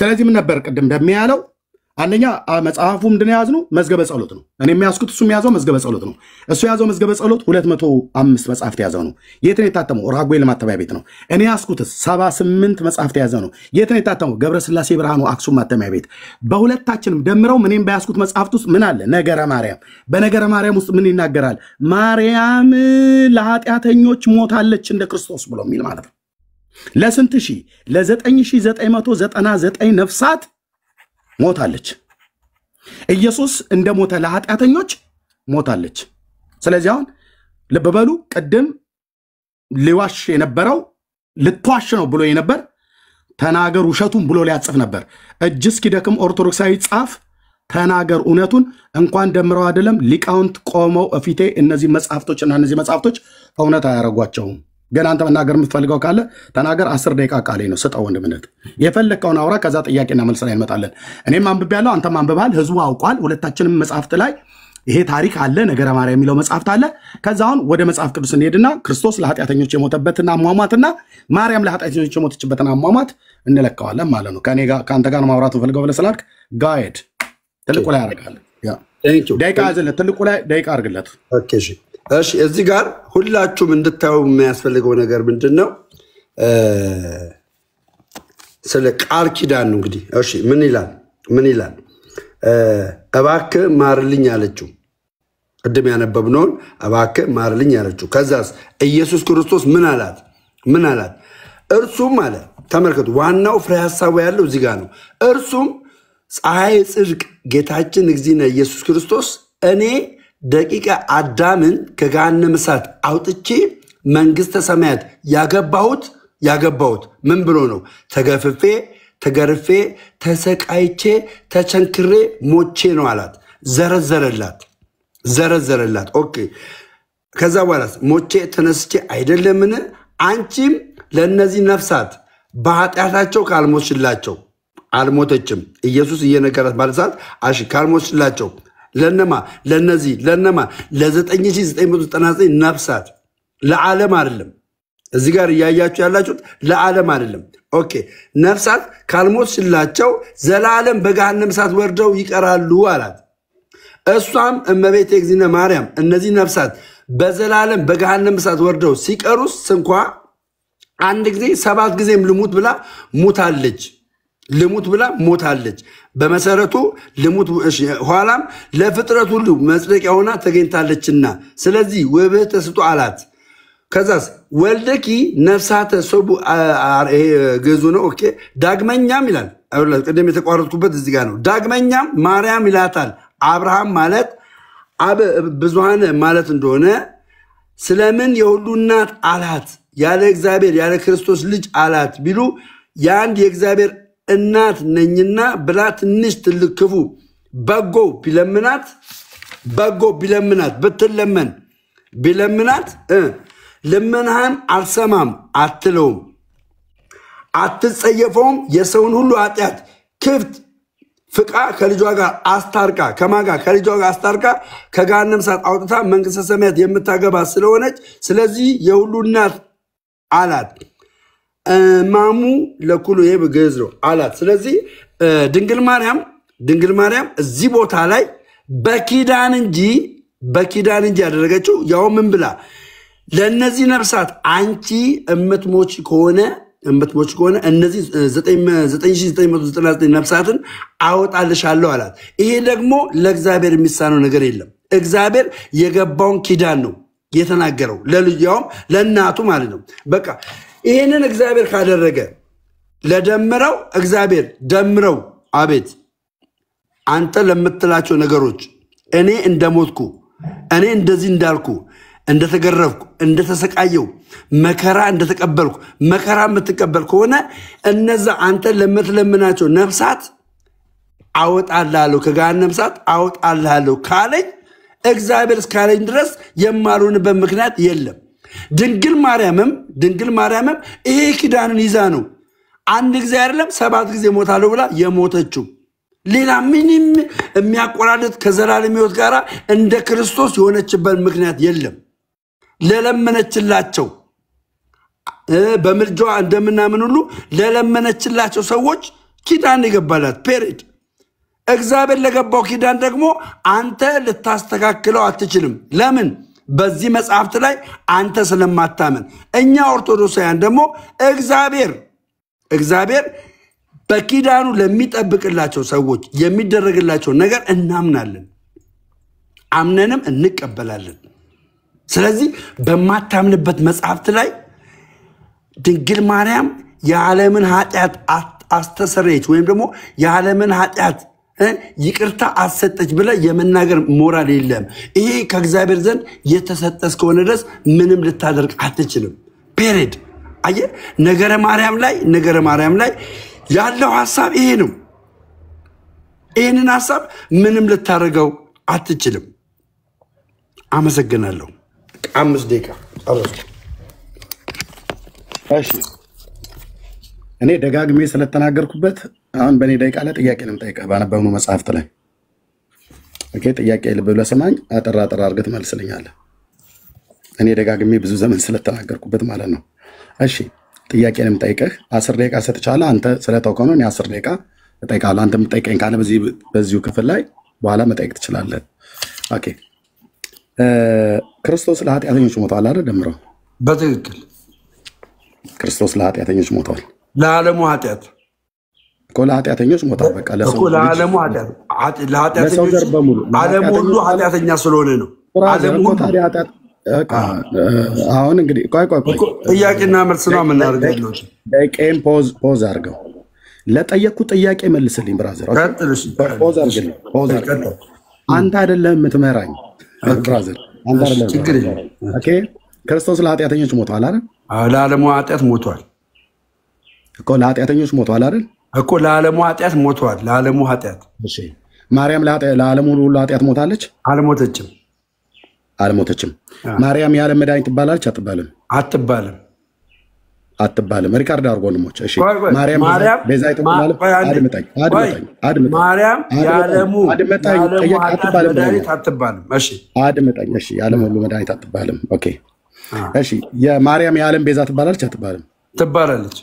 ስለዚህ ምን ነበር ቅድም እንደሚያለው አንደኛ መጽሐፉ ምንድነው ያዝነው? መዝገበ ጸሎት ነው። እኔ የሚያስኩት እሱ የሚያዘው መዝገበ ጸሎት ነው። እሱ ያዘው መዝገበ ጸሎት 205 መጽሐፍት ያዘው ነው። የት ነው የታተመው? ራጉኤል ማተሚያ ቤት ነው። እኔ ያስኩት 78 መጽሐፍት ያዘው ነው። የት ነው የታተመው? ገብረስላሴ ብርሃኑ አክሱም ማተሚያ ቤት። በሁለታችንም ደምረው ምንም በያስኩት መጽሐፍት ውስጥ ምን አለ? ነገረ ማርያም። በነገረ ማርያም ውስጥ ምን ይናገራል? ማርያም ለኃጢአተኞች ሞታለች እንደ ክርስቶስ ብሎ የሚል ማለት ነው። ለስንት ሺህ? ለ9999 ነፍሳት ሞታለች። ኢየሱስ እንደ ሞተ ለኃጢአተኞች ሞታለች። ስለዚህ አሁን ልብ በሉ። ቅድም ሊዋሽ የነበረው ልትዋሽ ነው ብሎ የነበር ተናገር ውሸቱን ብሎ ሊያጽፍ ነበር። እጅ እስኪደክም ኦርቶዶክሳዊ ጻፍ ተናገር እውነቱን። እንኳን ደምረው አይደለም ሊቃውንት ቆመው እፊቴ እነዚህ መጽሐፍቶችና እነዚህ መጽሐፍቶች እውነት አያረጓቸውም። ግን አንተ መናገር የምትፈልገው ካለ ተናገር። 10 ደቂቃ ቃሌ ነው። ስጠው ወንድምነት። የፈለግከውን አውራ። ከዛ ጥያቄና መልስ ላይ እንመጣለን። እኔም አንብቤያለሁ፣ አንተም አንብበሃል። ህዝቡ አውቋል። ሁለታችንም መጽሐፍት ላይ ይሄ ታሪክ አለ። ነገረ ማርያም የሚለው መጽሐፍት አለ። ከዛ አሁን ወደ መጽሐፍ ቅዱስ እንሄድና ክርስቶስ ለኃጢአተኞች የሞተበትና አሟሟትና ማርያም ለኃጢአተኞች የሞተችበትና አሟሟት እንለካዋለን ማለት ነው። ከአንተ ጋር ማውራት ፈልገው ብለህ ስላልክ ጋይድ ትልቁ ላይ ያደርጋል። ደቂቃ ያዝለት። ትልቁ ላይ ደቂቃ አድርግለት። ኦኬ እሺ። እሺ እዚህ ጋር ሁላችሁም እንድታዩ የሚያስፈልገው ነገር ምንድነው? ስለ ቃል ኪዳን ነው እንግዲህ። እሺ ምን ይላል? እባክህ ማርልኝ አለችው። ቅድም ያነበብነውን እባክህ ማርልኝ አለችው። ከዛስ ኢየሱስ ክርስቶስ ምን አላት? እርሱም አለ፣ ተመልከቱ፣ ዋናው ፍሬ ሐሳቡ ያለው እዚህ ጋር ነው። እርሱም ፀሐይ ጽድቅ ጌታችን እግዚእነ ኢየሱስ ክርስቶስ እኔ ደቂቀ አዳምን ከገሃነመ እሳት አውጥቼ መንግሥተ ሰማያት ያገባሁት ምን ብሎ ነው? ተገፍፌ ተገርፌ ተሰቃይቼ ተቸንክሬ ሞቼ ነው አላት። ዘረዘረላት። ኦኬ። ከዛ በኋላ ሞቼ ተነስቼ አይደለምን? አንቺም ለእነዚህ ነፍሳት በኃጢአታቸው ካልሞትሽላቸው፣ አልሞተችም። ኢየሱስ እየነገራት ማለት ሰዓት ካልሞትሽላቸው ለነማ ለ9999 ነፍሳት፣ ለዓለም አይደለም። እዚህ ጋር እያያችሁ ያላችሁት ለዓለም አይደለም። ኦኬ። ነፍሳት ካልሞትሽላቸው ዘላለም በገሃነመ እሳት ወርደው ይቀራሉ አላት። እሷም እመቤቴ እግዚእነ ማርያም እነዚህ ነፍሳት በዘላለም በገሃነመ እሳት ወርደው ሲቀሩስ እንኳ አንድ ጊዜ 7 ጊዜም ልሙት ብላ ሞታለች። በመሰረቱ ኋላም ለፍጥረት ሁሉ መጽደቂያ ሆና ተገኝታለችና ስለዚህ ውብህተ ስጡ አላት። ከዛስ ወልደኪ ነፍሳተ ሰቡ ገዙ ነው። ኦኬ። ዳግመኛም ይላል፣ ቅድም የተቋረጥኩበት እዚህ ጋር ነው። ዳግመኛም ማርያም ይላታል። አብርሃም ማለት ብዙሃን ማለት እንደሆነ ስለምን የሁሉ እናት አላት? ያለ እግዚአብሔር ያለ ክርስቶስ ልጅ አላት ቢሉ የአንድ የእግዚአብሔር እናት ነኝና ብላ ትንሽ ትልቅ ክፉ በጎ ቢለምናት ልመናህን አልሰማም አትለውም፣ አትጸየፈውም። የሰውን ሁሉ ኃጢአት ክፍት ፍቃ ከልጇ ጋር አስታርቃ ከልጇ ጋር አስታርቃ ከገሃነመ እሳት አውጥታ መንግሥተ ሰማያት የምታገባ ስለሆነች ስለዚህ የሁሉ እናት አላት። ማሙ ለኩሉ ይሄ በግዕዝ ነው አላት። ስለዚህ ድንግል ማርያም እዚህ ቦታ ላይ በኪዳን እንጂ ያደረገችው ያው ምን ብላ ለነዚህ ነፍሳት አንቺ እምትሞች ከሆነ እነዚህ 9999 ነፍሳትን አወጣልሻለሁ አላት። ይሄ ደግሞ ለእግዚአብሔር የሚሳነው ነገር የለም። እግዚአብሔር የገባውን ኪዳን ነው የተናገረው ለልጇም ለእናቱ ማለት ነው። በቃ ይሄንን እግዚአብሔር ካደረገ ለደምረው እግዚአብሔር ደምረው አቤት አንተ ለምትላቸው ነገሮች እኔ እንደሞትኩ እኔ እንደዚህ እንዳልኩ እንደተገረፍኩ እንደተሰቃየው መከራ እንደተቀበልኩ መከራ የምትቀበል ከሆነ እነዛ አንተ ለምትለምናቸው ነፍሳት አወጣልሃለሁ ከገሃነመ እሳት አወጣልሃለሁ ካለኝ እግዚአብሔር እስካለኝ ድረስ የማልሆንበት ምክንያት የለም። ድንግል ማርያምም ይሄ ኪዳንን ይዛ ነው አንድ ጊዜ አይደለም 7 ጊዜ ሞታለሁ ብላ የሞተችው። ሌላ ምንም የሚያቆራርጥ ከዘላለም ሕይወት ጋር እንደ ክርስቶስ የሆነችበት ምክንያት የለም። ለለመነችላቸው በምልጃዋ እንደምናምን ሁሉ ለለመነችላቸው ሰዎች ኪዳን ይገባላት ፔሬድ። እግዚአብሔር ለገባው ኪዳን ደግሞ አንተ ልታስተካክለው አትችልም። ለምን? በዚህ መጽሐፍት ላይ አንተ ስለማታመን። እኛ ኦርቶዶክሳውያን ደግሞ እግዚአብሔር በኪዳኑ ለሚጠብቅላቸው ሰዎች የሚደረግላቸው ነገር እናምናለን፣ አምነንም እንቀበላለን። ስለዚህ በማታምንበት መጽሐፍት ላይ ድንግል ማርያም የዓለምን ኃጢአት አስተሰረየች ወይም ደግሞ የዓለምን ኃጢአት ይቅርታ አሰጠች ብለ የመናገር ሞራል የለም። ይሄ ከእግዚአብሔር ዘንድ የተሰጠ እስከሆነ ድረስ ምንም ልታደርግ አትችልም። ፔሬድ። አየህ፣ ነገረ ማርያም ላይ ያለው ሐሳብ ይሄ ነው። ይህንን ሐሳብ ምንም ልታደርገው አትችልም። አመሰግናለሁ። 5 ደቂቃ ጨረስኩ። እሺ፣ እኔ ደጋግሜ ስለተናገርኩበት አሁን በእኔ ደቂቃ ላይ ጥያቄ ነው የምጠይቀህ ባነበብነው መጽሐፍት ላይ። ኦኬ፣ ጥያቄ ልብ ብለህ ሰማኝ፣ አጠራ አድርገህ ትመልስልኛለህ። እኔ ደጋግሜ ብዙ ዘመን ስለተናገርኩበት ማለት ነው። እሺ፣ ጥያቄ ነው የምጠይቀህ። 10 ደቂቃ ሰጥቻለሁ። አንተ ስለተውከው ነው እኔ 10 ደቂቃ እጠይቃለሁ። አንተ የምጠይቀኝ ካለ በዚሁ ክፍል ላይ በኋላ መጠየቅ ትችላለህ። ኦኬ፣ ክርስቶስ ለኃጢአተኞች ሞቷል አይደል? ደምረው በትክክል ክርስቶስ ለኃጢአተኞች ሞቷል። ለዓለሙ ኃጢአት እኮ ለኃጢአተኞች ሞቷል። በቃ እኮ ለዓለሙ ለሰው ዘር በሙሉ ዓለም ሁሉ ኃጢአተኛ ስለሆነ ነው። ዓለም ሁሉ ታዲያ ኃጢአት አሁን እንግዲህ ቆይ ጥያቄና መልስ ነው የምናደርገው። ደቂቃዬን ፖዝ አድርገው ለጠየቅኩት ጥያቄ መልስልኝ ብራዘር። ፖዝ አድርግልኝ። አንተ አይደለም የምትመራኝ ብራዘር፣ አንተ አይደለም። ችግር የለም። ኦኬ ክርስቶስ ለኃጢአተኞች ሞቷል አይደል? ለዓለሙ ኃጢአት ሞቷል እኮ ለኃጢአተኞች ሞቷል አይደል? እኮ ለዓለሙ ኃጢአት ሞቷል። ለዓለሙ ኃጢአት እሺ። ማርያም ለዓለሙ ሁሉ ኃጢአት ሞታለች? አልሞተችም። ማርያም የዓለም መድኃኒት ትባላለች? አትባልም። ሪካርድ አድርጎ ወንድሞች። እሺ ማርያም ቤዛዊት ትባላለች? አድምጠኝ። ማርያም የዓለሙ መድኃኒት አትባልም። እሺ አድምጠኝ። እሺ የዓለም ሁሉ መድኃኒት አትባልም። ኦኬ እሺ የማርያም የዓለም ቤዛ ትባላለች? ትባላለች።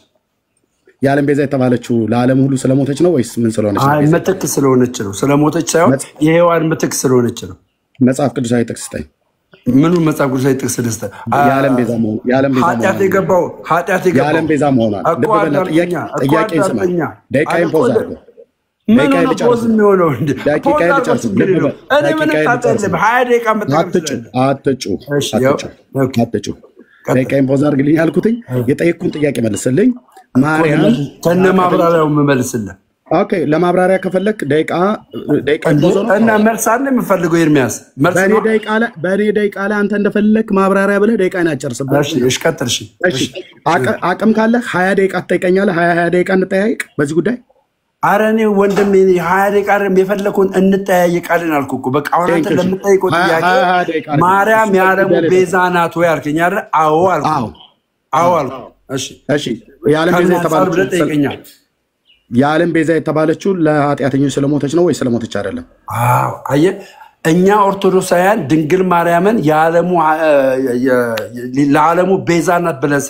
የዓለም ቤዛ የተባለችው ለዓለም ሁሉ ስለሞተች ነው ወይስ ምን ስለሆነች? ምትክ ስለሆነች ነው። ስለሞተች ሳይሆን የሔዋን ምትክ ስለሆነች ነው። መጽሐፍ ቅዱሳዊ ጥቅስ ስጠኝ። ምኑ መጽሐፍ ቅዱሳዊ ጥቅስ ልስጥ? የዓለም ቤዛ መሆኗ ኃጢአት የገባው የዓለም ቤዛ መሆኗን ጥያቄ ስማኝ። ደቂቃዬን ፖዝ አድርገው። ደቂቃዬን ልጨርስ። አትጩ። ደቂቃዬን ፖዝ አድርግልኝ ያልኩትኝ የጠየቅኩን ጥያቄ መልስልኝ። ማርያም ከነ ማብራሪያው የምመልስልህ። ኦኬ ለማብራሪያ ከፈለክ ደቂቃ እና መልስ አለ የምፈልገው ኤርሚያስ በእኔ ደቂቃ ላይ አንተ እንደፈለክ ማብራሪያ ብለህ ደቂቃን አጨርስበት። እሺ ቀጥል። እሺ አቅም ካለህ 20 ደቂቃ ትጠይቀኛለህ። 20 ደቂቃ እንጠያየቅ በዚህ ጉዳይ። ኧረ እኔ ወንድሜ 20 ደቂቃ የፈለኩን እንጠያየቃለን አልኩ እኮ። በቃ አሁን አንተ ለምትጠይቀው ጥያቄ ማርያም የዓለሙ ቤዛ ናት ወይ አልከኝ አይደል? አዎ አልኩ። እሺ የዓለም ቤዛ የተባለችው ለኃጢአተኞች ስለሞተች ነው ወይ ስለሞተች አይደለም? አየህ እኛ ኦርቶዶክሳውያን ድንግል ማርያምን ለዓለሙ ቤዛ ናት ብለን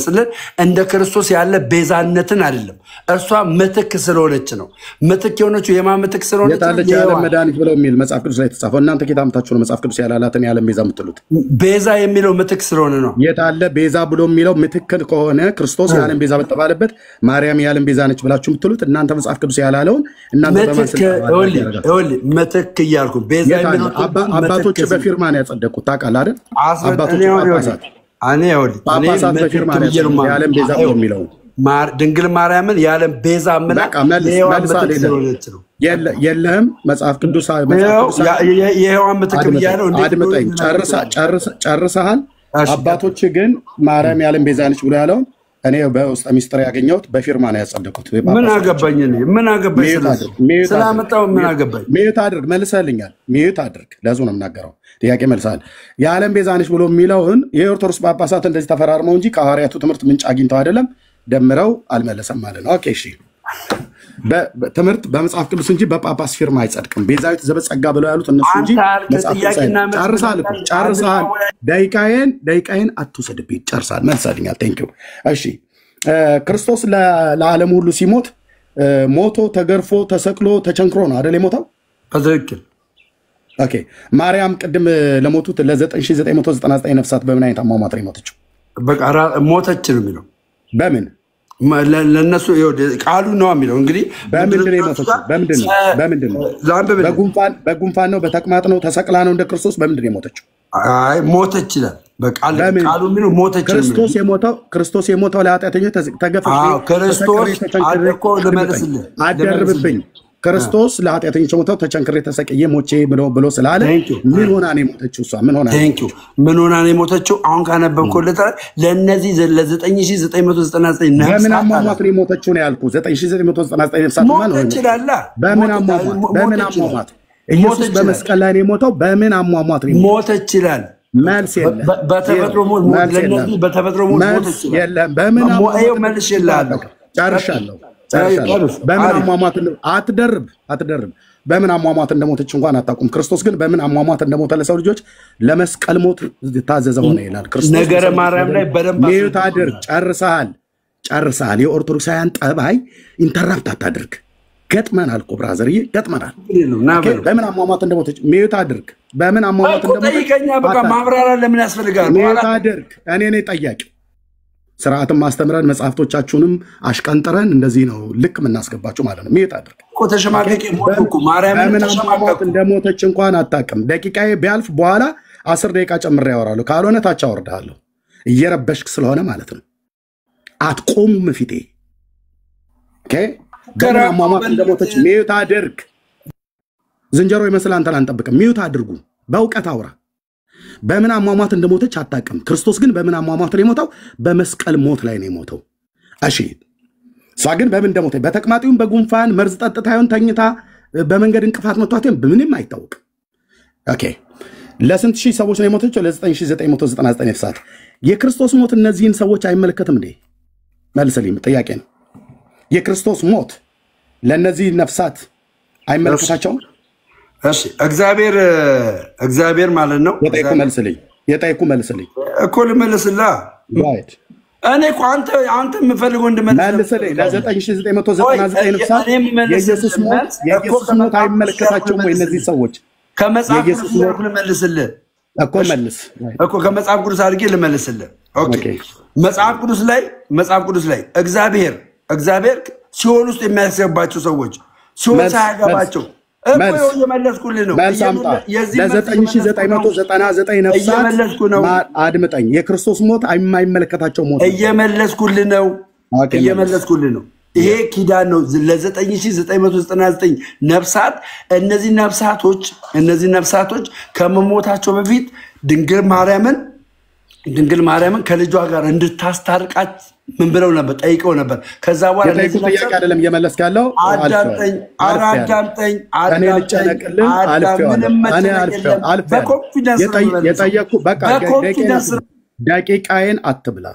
ስንል እንደ ክርስቶስ ያለ ቤዛነትን አይደለም። እርሷ ምትክ ስለሆነች ነው። ምትክ የሆነችው የማን ምትክ ስለሆነች? የታለች የዓለም መድኃኒት ብለው የሚል መጽሐፍ ቅዱስ ላይ የተጻፈው? እናንተ ኬታ አምታችሁ ነው መጽሐፍ ቅዱስ ያላላትን የዓለም ቤዛ የምትሉት? ቤዛ የሚለው ምትክ ስለሆነ ነው። የታለ ቤዛ ብሎ የሚለው? ምትክ ከሆነ ክርስቶስ የዓለም ቤዛ በተባለበት ማርያም የዓለም ቤዛ ነች ብላችሁ የምትሉት እናንተ መጽሐፍ ቅዱስ ያላለውን ምትክ እያልኩ ቤዛ የሚለው አባቶች በፊርማ ነው ያጸደቁት። ታውቃለህ አይደል? አባቶች ጳጳሳት በፊርማ ነው የዓለም ቤዛ ብሎ የሚለው ድንግል ማርያምን የዓለም ቤዛ የለህም መጽሐፍ ቅዱስ የሔዋን ምትክ ብያለሁ። አድምጠኝ። ጨርሰሃል። አባቶች ግን ማርያም የዓለም ቤዛ ነች ብሎ ያለውን እኔ በውስጠ ሚስጥር ያገኘሁት በፊርማ ነው ያጸደቁት። ምን አገባኝ ስላመጣው ምን አገባኝ? ሚዩት አድርግ። መልሰልኛል። ሚዩት አድርግ። ለዙ ነው የምናገረው። ጥያቄ መልሳል። የዓለም ቤዛ ነች ብሎ የሚለውን የኦርቶዶክስ ጳጳሳት እንደዚህ ተፈራርመው እንጂ ከሐዋርያቱ ትምህርት ምንጭ አግኝተው አይደለም፣ ደምረው አልመለሰም ማለት ነው። ኦኬ እሺ። ትምህርት በመጽሐፍ ቅዱስ እንጂ በጳጳስ ፊርማ አይጸድቅም። ቤዛዊት ዘበጸጋ ብለው ያሉት እነሱ እንጂ መጽሐፍ ቅዱስ። ጨርሰሃል። ደቂቃዬን አትውሰድብኝ። ጨርሰሃል። መልሰልኛል። ቴንክ ዩ። እሺ ክርስቶስ ለዓለም ሁሉ ሲሞት ሞቶ ተገርፎ ተሰቅሎ ተቸንክሮ ነው አይደል የሞተው? በትክክል። ኦኬ ማርያም ቅድም ለሞቱት ለ9999 ነፍሳት በምን አይነት አሟሟት ነው የሞተችው? በቃ ሞተች ነው የሚለው። በምን ለነሱ ቃሉ ነው የሚለው። እንግዲህ በምንድን ነው የሞተችው? በምንድን ነው? በጉንፋን ነው? በተቅማጥ ነው? ተሰቅላ ነው እንደ ክርስቶስ? በምንድን ነው የሞተችው? ሞተች ይላል። ቃሉ የሚለው ሞተች። ክርስቶስ የሞተው ለኃጢአተኞች ተገፈች። ክርስቶስ አልኮ ልመልስልህ አደርብብኝ። ክርስቶስ ለኃጢአተኞች ሞተው ተቸንክሬ ተሰቅዬ ሞቼ ብሎ ስላለ ምን ሆና ነው የሞተችው? እሷ ምን ሆና ነው የሞተችው? አሁን ካነበብኩልህ ለእነዚህ ለ9999 ነፍሳት በምን አሟሟት ነው የሞተችው ነው ያልኩህ። 9999 ነፍሳት ሞተች ይላል። በምን አሟሟት? ኢየሱስ በመስቀል ላይ ነው የሞተው። በምን አሟሟት ነው ሞተች ይላል? መልስ የለም። በተፈጥሮ ሞት ሞተች የለም። በምን አሟሟት? መልሼልሃለሁ። ጨርሻለሁ። በምን አሟሟት? አትደርብ። በምን አሟሟት እንደሞተች እንኳን አታውቁም። ክርስቶስ ግን በምን አሟሟት እንደሞተ ለሰው ልጆች ለመስቀል ሞት ታዘዘ ሆነ ይላል። ክርስቶስ ነገረ ማርያም ላይ በደንብ ሚዩት አድርግ። ጨርሰሃል። የኦርቶዶክሳውያን ጠባይ ኢንተራፕት አታድርግ። ገጥመናል እኮ ብራዘርዬ፣ ገጥመናል። በምን አሟሟት እንደሞተች ሚዩት አድርግ። በምን አሟሟት እንደሞተች ጠይቀኛ። በቃ ማብራሪያ ለምን ያስፈልጋል? ሚዩት አድርግ። እኔ ነኝ ጠያቂ። ስርዓትም ማስተምረን መጽሐፍቶቻችሁንም አሽቀንጥረን እንደዚህ ነው ልክ የምናስገባችሁ ማለት ነው። ሚዩት አድርግ እኮ ተሸማቀቂ ሞትኩ ማርያም በምን ተሸማቀቁ አሟሟት እንደሞተች እንኳን አታውቅም። ደቂቃዬ ቢያልፍ በኋላ 10 ደቂቃ ጨምሬ ያወራለሁ። ካልሆነ ታች አወርድሃለሁ። እየረበሽክ ስለሆነ ማለት ነው። አትቆሙም ፊቴ። ኦኬ በምን አሟሟት እንደሞተች ሚዩት አድርግ። ዝንጀሮ ይመስል አንተን አንጠብቅም። ሚዩት አድርጉ። በእውቀት አውራ። በምን አሟሟት እንደሞተች አታውቅም። ክርስቶስ ግን በምን አሟሟት ነው የሞተው? በመስቀል ሞት ላይ ነው የሞተው። እሺ እሷ ግን በምን እንደሞተች በተቅማጢውን በጉንፋን መርዝ ጠጥታ ይሆን ተኝታ በመንገድ እንቅፋት መቷት ምንም አይታወቅም። ኦኬ ለስንት ሺህ ሰዎች ነው የሞተችው? ለ9999 ነፍሳት። የክርስቶስ ሞት እነዚህን ሰዎች አይመለከትም እንዴ? መልስልኝ። ጥያቄ ነው። የክርስቶስ ሞት ለእነዚህ ነፍሳት አይመለከታቸውም? እሺ እግዚአብሔር ማለት ነው። የጠየኩ መልስልኝ እኮ ልመልስላ። እኔ እኮ አንተ የምፈልገው መልስልኝ። ለ9999 ነፍሳት የኢየሱስ ሞት አይመለከታቸውም ወይ? እነዚህ ሰዎች ከመጽሐፍ ቅዱስ ልመልስልህ እኮ ከመጽሐፍ ቅዱስ አድርጌ ልመልስልህ። ኦኬ መጽሐፍ ቅዱስ ላይ እግዚአብሔር ሲኦል ውስጥ የሚያስገባቸው ሰዎች ሲኦል ሳያገባቸው የመለስኩልህ ነው። መልስ አምጣ። ለ9999 ነፍሳት አድምጠኝ። የክርስቶስ ሞት የማይመለከታቸው ሞት እየመለስኩልህ ነው። ይሄ ኪዳን ነው ለ9999 ነፍሳት። እነዚህ ነፍሳቶች ከመሞታቸው በፊት ድንግል ማርያምን ከልጇ ጋር እንድታስታርቃት ምን ብለው ነበር? ጠይቀው ነበር። ከዛ በኋላ ለዚህ ጥያቄ አይደለም እየመለስክ ያለው። አዳምጠኝ። የጠየኩ በቃ ደቂቃዬን አትብላ።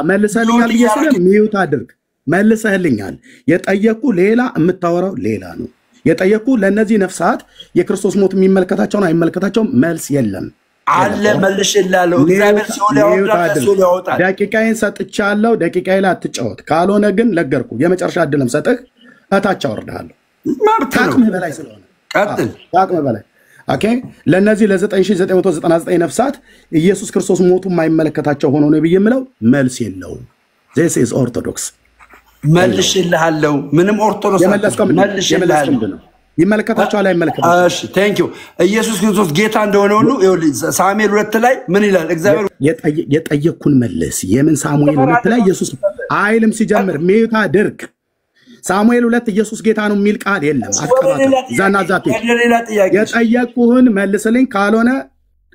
መልሰህልኛል ብዬ ስለ ሚዩት አድርግ። መልሰህልኛል። የጠየኩ ሌላ የምታወራው ሌላ ነው። የጠየኩ ለእነዚህ ነፍሳት የክርስቶስ ሞት የሚመለከታቸውን አይመለከታቸውም። መልስ የለም አለ። መልሽላለሁ። እግዚአብሔር ሲኦል ያወጣል። ደቂቃዬን ሰጥቻለሁ። ደቂቃዬ ላይ አትጫወት። ካልሆነ ግን ነገርኩ። የመጨረሻ እድልም ሰጥህ እታች አወርድሃለሁ። ከአቅምህ በላይ ስለሆነ ቀጥል። ከአቅምህ በላይ ኦኬ። ለእነዚህ ለ9999 ነፍሳት ኢየሱስ ክርስቶስ ሞቱ የማይመለከታቸው ሆኖ ነው ብዬ የምለው መልስ የለውም። ዚስ ኢዝ ኦርቶዶክስ። መልሽልሃለሁ። ምንም ኦርቶዶክስ መልሽልሃለሁ። ይመለከታቸዋል አይመለከታቸውም? እሺ ቴንክ ዩ። ኢየሱስ ክርስቶስ ጌታ እንደሆነ ሁሉ ሳሙኤል 2 ላይ ምን ይላል? እግዚአብሔር የጠየኩን መልስ። የምን ሳሙኤል 2 ላይ ኢየሱስ አይልም ሲጀምር ሜታ ድርቅ ሳሙኤል 2 ኢየሱስ ጌታ ነው የሚል ቃል የለም። ዛናዛቴ የጠየኩህን መልስልኝ። ካልሆነ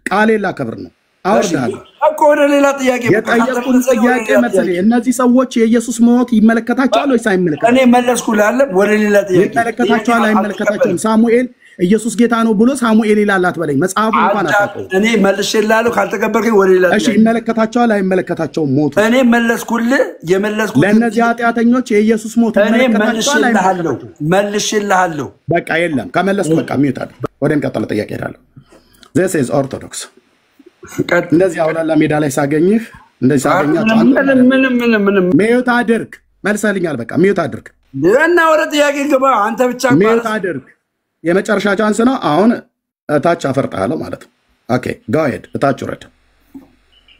ቃሌን ላከብር ነው። አወርዳለሁ እኮ ወደ ሌላ ጥያቄ። የጠየቁን ጥያቄ መልስልኝ። እነዚህ ሰዎች የኢየሱስ ሞት ይመለከታቸዋል ወይስ አይመለከታቸውም? እኔ መለስኩልህ አለ። ወደ ሌላ ጥያቄ ይመለከታቸዋል አይመለከታቸውም? ሳሙኤል ኢየሱስ ጌታ ነው ብሎ ሳሙኤል ይላል አትበለኝ። መጽሐፉ እንኳን አታውቀው። እኔ መልሼልሃለሁ። ካልተቀበልከኝ ወደ ሌላ ጥያቄ። እሺ ይመለከታቸዋል አይመለከታቸውም? ሞቱ እኔ መለስኩልህ። ለእነዚህ ኃጢአተኞች የኢየሱስ ሞት ይመለከታቸዋል አይመለከታቸውም? መልሼልሃለሁ። በቃ የለም። ከመለስኩ በቃ ሚዩት አድርግ። ወደሚቀጥለው ጥያቄ እሄዳለሁ። ዚስ ኢዝ ኦርቶዶክስ። እንደዚህ አውላላ ሜዳ ላይ ሳገኝህ እንደዚህ ሳገኛቸው ምንም ሚዩት አድርግ። መልሰልኛል። በቃ ሚዩት አድርግ እና ወደ ጥያቄ ግባ። አንተ ብቻ ሚዩት አድርግ። የመጨረሻ ቻንስ ነው። አሁን እታች አፈርጣለሁ ማለት ነው። ኦኬ ጎ ሄድ። እታች ውረድ።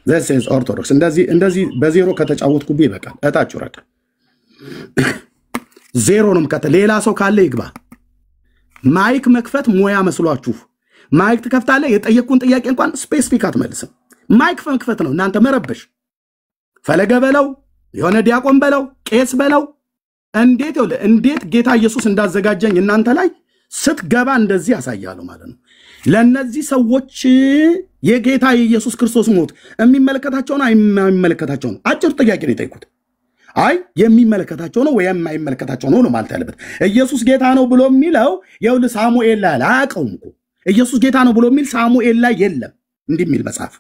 ዚስ ኢዝ ኦርቶዶክስ። እንደዚህ በዜሮ ከተጫወትኩብህ ይበቃል። እታች ውረድ። ዜሮ ነው የምከተል። ሌላ ሰው ካለ ይግባ። ማይክ መክፈት ሙያ መስሏችሁ ማይክ ትከፍታለህ። የጠየቁን ጥያቄ እንኳን ስፔሲፊክ አትመልስም። ማይክ መክፈት ነው እናንተ መረበሽ። ፈለገ በለው የሆነ ዲያቆን በለው ቄስ በለው እንዴት ጌታ ኢየሱስ እንዳዘጋጀኝ እናንተ ላይ ስትገባ እንደዚህ ያሳያለሁ ማለት ነው። ለነዚህ ሰዎች የጌታ የኢየሱስ ክርስቶስ ሞት የሚመለከታቸው ነው አይመለከታቸው ነው? አጭር ጥያቄ ነው የጠየቁት። አይ የሚመለከታቸው ነው ወይ የማይመለከታቸው ነው ማለት ያለበት። ኢየሱስ ጌታ ነው ብሎ የሚለው የውል ሳሙኤል ላይ አያውቀውም እኮ። ኢየሱስ ጌታ ነው ብሎ የሚል ሳሙኤል ላይ የለም እንዲህ የሚል መጽሐፍ።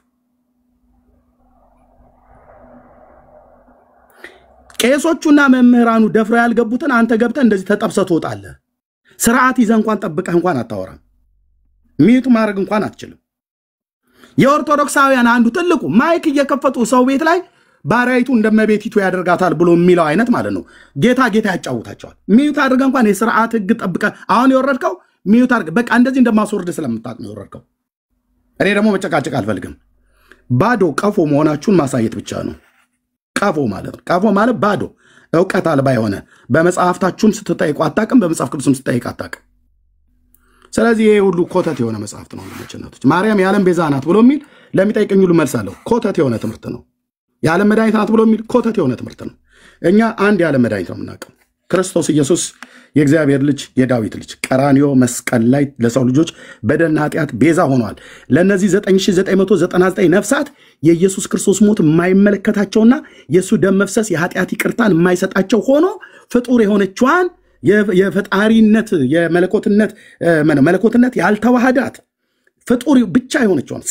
ቄሶቹና መምህራኑ ደፍረው ያልገቡትን አንተ ገብተህ እንደዚህ ተጠብሰህ ትወጣለህ። ስርዓት ይዘህ እንኳን ጠብቀህ እንኳን አታወራም። ሚዩት ማድረግ እንኳን አትችልም። የኦርቶዶክሳውያን አንዱ ትልቁ ማይክ እየከፈቱ ሰው ቤት ላይ ባሪያይቱ እንደመቤቲቱ ያደርጋታል ብሎ የሚለው አይነት ማለት ነው። ጌታ ያጫውታቸዋል። ሚዩት አድርገህ እንኳን የስርዓት ህግ ጠብቀህ አሁን የወረድከው ሚዩት አድርገህ በቃ እንደዚህ እንደማስወርድ ስለምታውቅ ነው የወረድከው። እኔ ደግሞ መጨቃጨቅ አልፈልግም። ባዶ ቀፎ መሆናችሁን ማሳየት ብቻ ነው። ቀፎ ማለት ባዶ እውቀት አልባ የሆነ በመጽሐፍታችሁም ስትጠይቁ አታውቅም፣ በመጽሐፍ ቅዱስም ስትጠይቁ አታውቅም። ስለዚህ ይሄ ሁሉ ኮተት የሆነ መጽሐፍት ነው። ወንድሞች ማርያም የዓለም ቤዛ ናት ብሎ የሚል ለሚጠይቀኝ ሁሉ መልስ አለው። ኮተት የሆነ ትምህርት ነው። የዓለም መድኃኒት ናት ብሎ የሚል ኮተት የሆነ ትምህርት ነው። እኛ አንድ የዓለም መድኃኒት ነው የምናውቀው፣ ክርስቶስ ኢየሱስ የእግዚአብሔር ልጅ የዳዊት ልጅ ቀራንዮ መስቀል ላይ ለሰው ልጆች በደልና ኃጢአት ቤዛ ሆኗል። ለእነዚህ 9999 ነፍሳት የኢየሱስ ክርስቶስ ሞት የማይመለከታቸውና የእሱ ደም መፍሰስ የኃጢአት ይቅርታን የማይሰጣቸው ሆኖ ፍጡር የሆነችዋን የፈጣሪነት መለኮትነት ያልተዋሃዳት ፍጡር ብቻ የሆነችዋን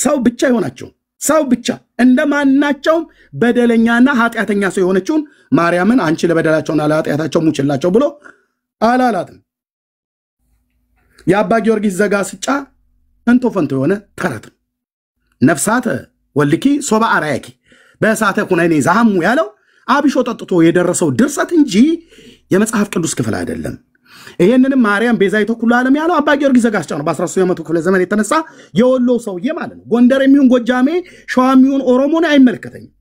ሰው ብቻ እንደማናቸውም በደለኛና ኃጢአተኛ ሰው የሆነችውን ማርያምን አንቺ ለበደላቸውና ለኃጢአታቸው ሙችላቸው ብሎ አላላትም። የአባ ጊዮርጊስ ዘጋስጫ እንቶ ፈንቶ የሆነ ተረት ነፍሳተ ወልኪ ሶባ አራያኪ በእሳተ ኩነኔ ዛሃሙ ያለው አብሾ ጠጥቶ የደረሰው ድርሰት እንጂ የመጽሐፍ ቅዱስ ክፍል አይደለም። ይሄንንም ማርያም ቤዛይተ ኩሉ ዓለም ያለው አባ ጊዮርጊስ ዘጋስጫ ነው። በ13ኛው መቶ ክፍለ ዘመን የተነሳ የወሎ ሰውዬ ማለት ነው። ጎንደር የሚሆን ጎጃሜ፣ ሸዋ የሚሆን ኦሮሞን አይመለከተኝም።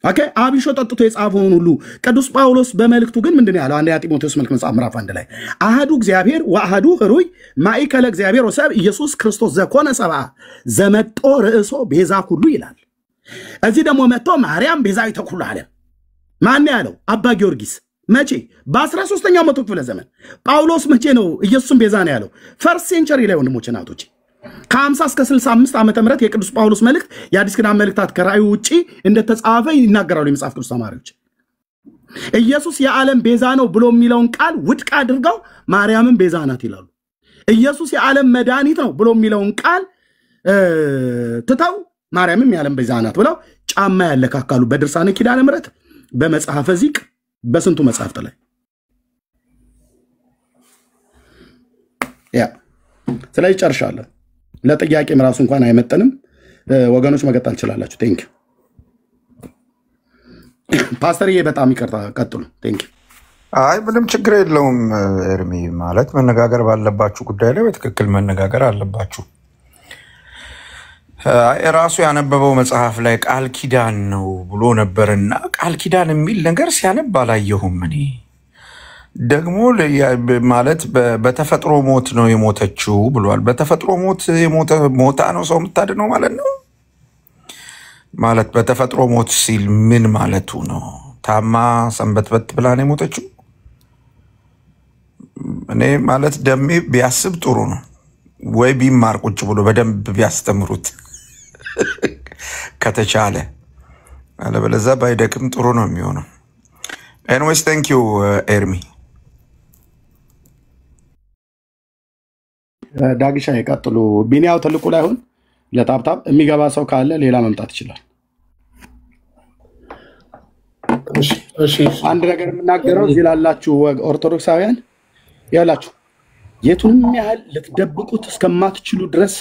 ኦኬ አብሾ ጠጥቶ የጻፈውን ሁሉ ቅዱስ ጳውሎስ በመልእክቱ ግን ምንድነው ያለው? አንደኛ ጢሞቴዎስ መልእክት መጽሐፍ ምዕራፍ 1 ላይ አሐዱ እግዚአብሔር ወአሐዱ ኅሩይ ማእከለ እግዚአብሔር ወሰብ ኢየሱስ ክርስቶስ ዘኮነ ሰብአ ዘመጦ ርእሶ ቤዛ ኩሉ ይላል። እዚህ ደግሞ መጥቶ ማርያም ቤዛዊተ ኩሉ ዓለም ማን ያለው? አባ ጊዮርጊስ። መቼ? በ13ኛው መቶ ክፍለ ዘመን። ጳውሎስ መቼ ነው ኢየሱስን ቤዛ ነው ያለው? ፈርስት ሴንቸሪ ላይ ወንድሞች እናቶች ከ50 እስከ 65 ዓመተ ምህረት የቅዱስ ጳውሎስ መልእክት የአዲስ ኪዳን መልእክታት ከራእዩ ውጪ እንደተጻፈ ይናገራሉ የመጽሐፍ ቅዱስ ተማሪዎች። ኢየሱስ የዓለም ቤዛ ነው ብሎ የሚለውን ቃል ውድቅ አድርገው ማርያምን ቤዛ ናት ይላሉ። ኢየሱስ የዓለም መድኃኒት ነው ብሎ የሚለውን ቃል ትተው ማርያምም የዓለም ቤዛ ናት ብለው ጫማ ያለካካሉ። በድርሳነ ኪዳነ ምህረት፣ በመጽሐፈ ዚቅ፣ በስንቱ መጽሐፍት ላይ ያ ስለዚህ ጨርሻለሁ። ለጥያቄም ራሱ እንኳን አይመጠንም። ወገኖች መቀጠል ትችላላችሁ። ቴንክ ፓስተርዬ በጣም ይቅርታ ቀጥሉ። ቴንክ አይ ምንም ችግር የለውም ኤርሚ። ማለት መነጋገር ባለባችሁ ጉዳይ ላይ በትክክል መነጋገር አለባችሁ። ራሱ ያነበበው መጽሐፍ ላይ ቃል ኪዳን ነው ብሎ ነበርና ቃል ኪዳን የሚል ነገር ሲያነብ አላየሁም እኔ። ደግሞ ማለት በተፈጥሮ ሞት ነው የሞተችው ብሏል። በተፈጥሮ ሞት ሞታ ነው ሰው የምታድነው ማለት ነው። ማለት በተፈጥሮ ሞት ሲል ምን ማለቱ ነው? ታማ ሰንበትበት ብላ ነው የሞተችው? እኔ ማለት ደሜ ቢያስብ ጥሩ ነው ወይ ቢማር ቁጭ ብሎ በደንብ ቢያስተምሩት ከተቻለ፣ አለበለዚያ ባይደክም ጥሩ ነው የሚሆነው። ኤኒዌይስ ቴንክ ዩ ኤርሚ። ዳግሻ ይቀጥሉ። ቢኒያው ትልቁ ላይ ሆን ለታብታብ የሚገባ ሰው ካለ ሌላ መምጣት ይችላል። አንድ ነገር የምናገረው እዚህ ላላችሁ ኦርቶዶክሳውያን ያላችሁ የቱንም ያህል ልትደብቁት እስከማትችሉ ድረስ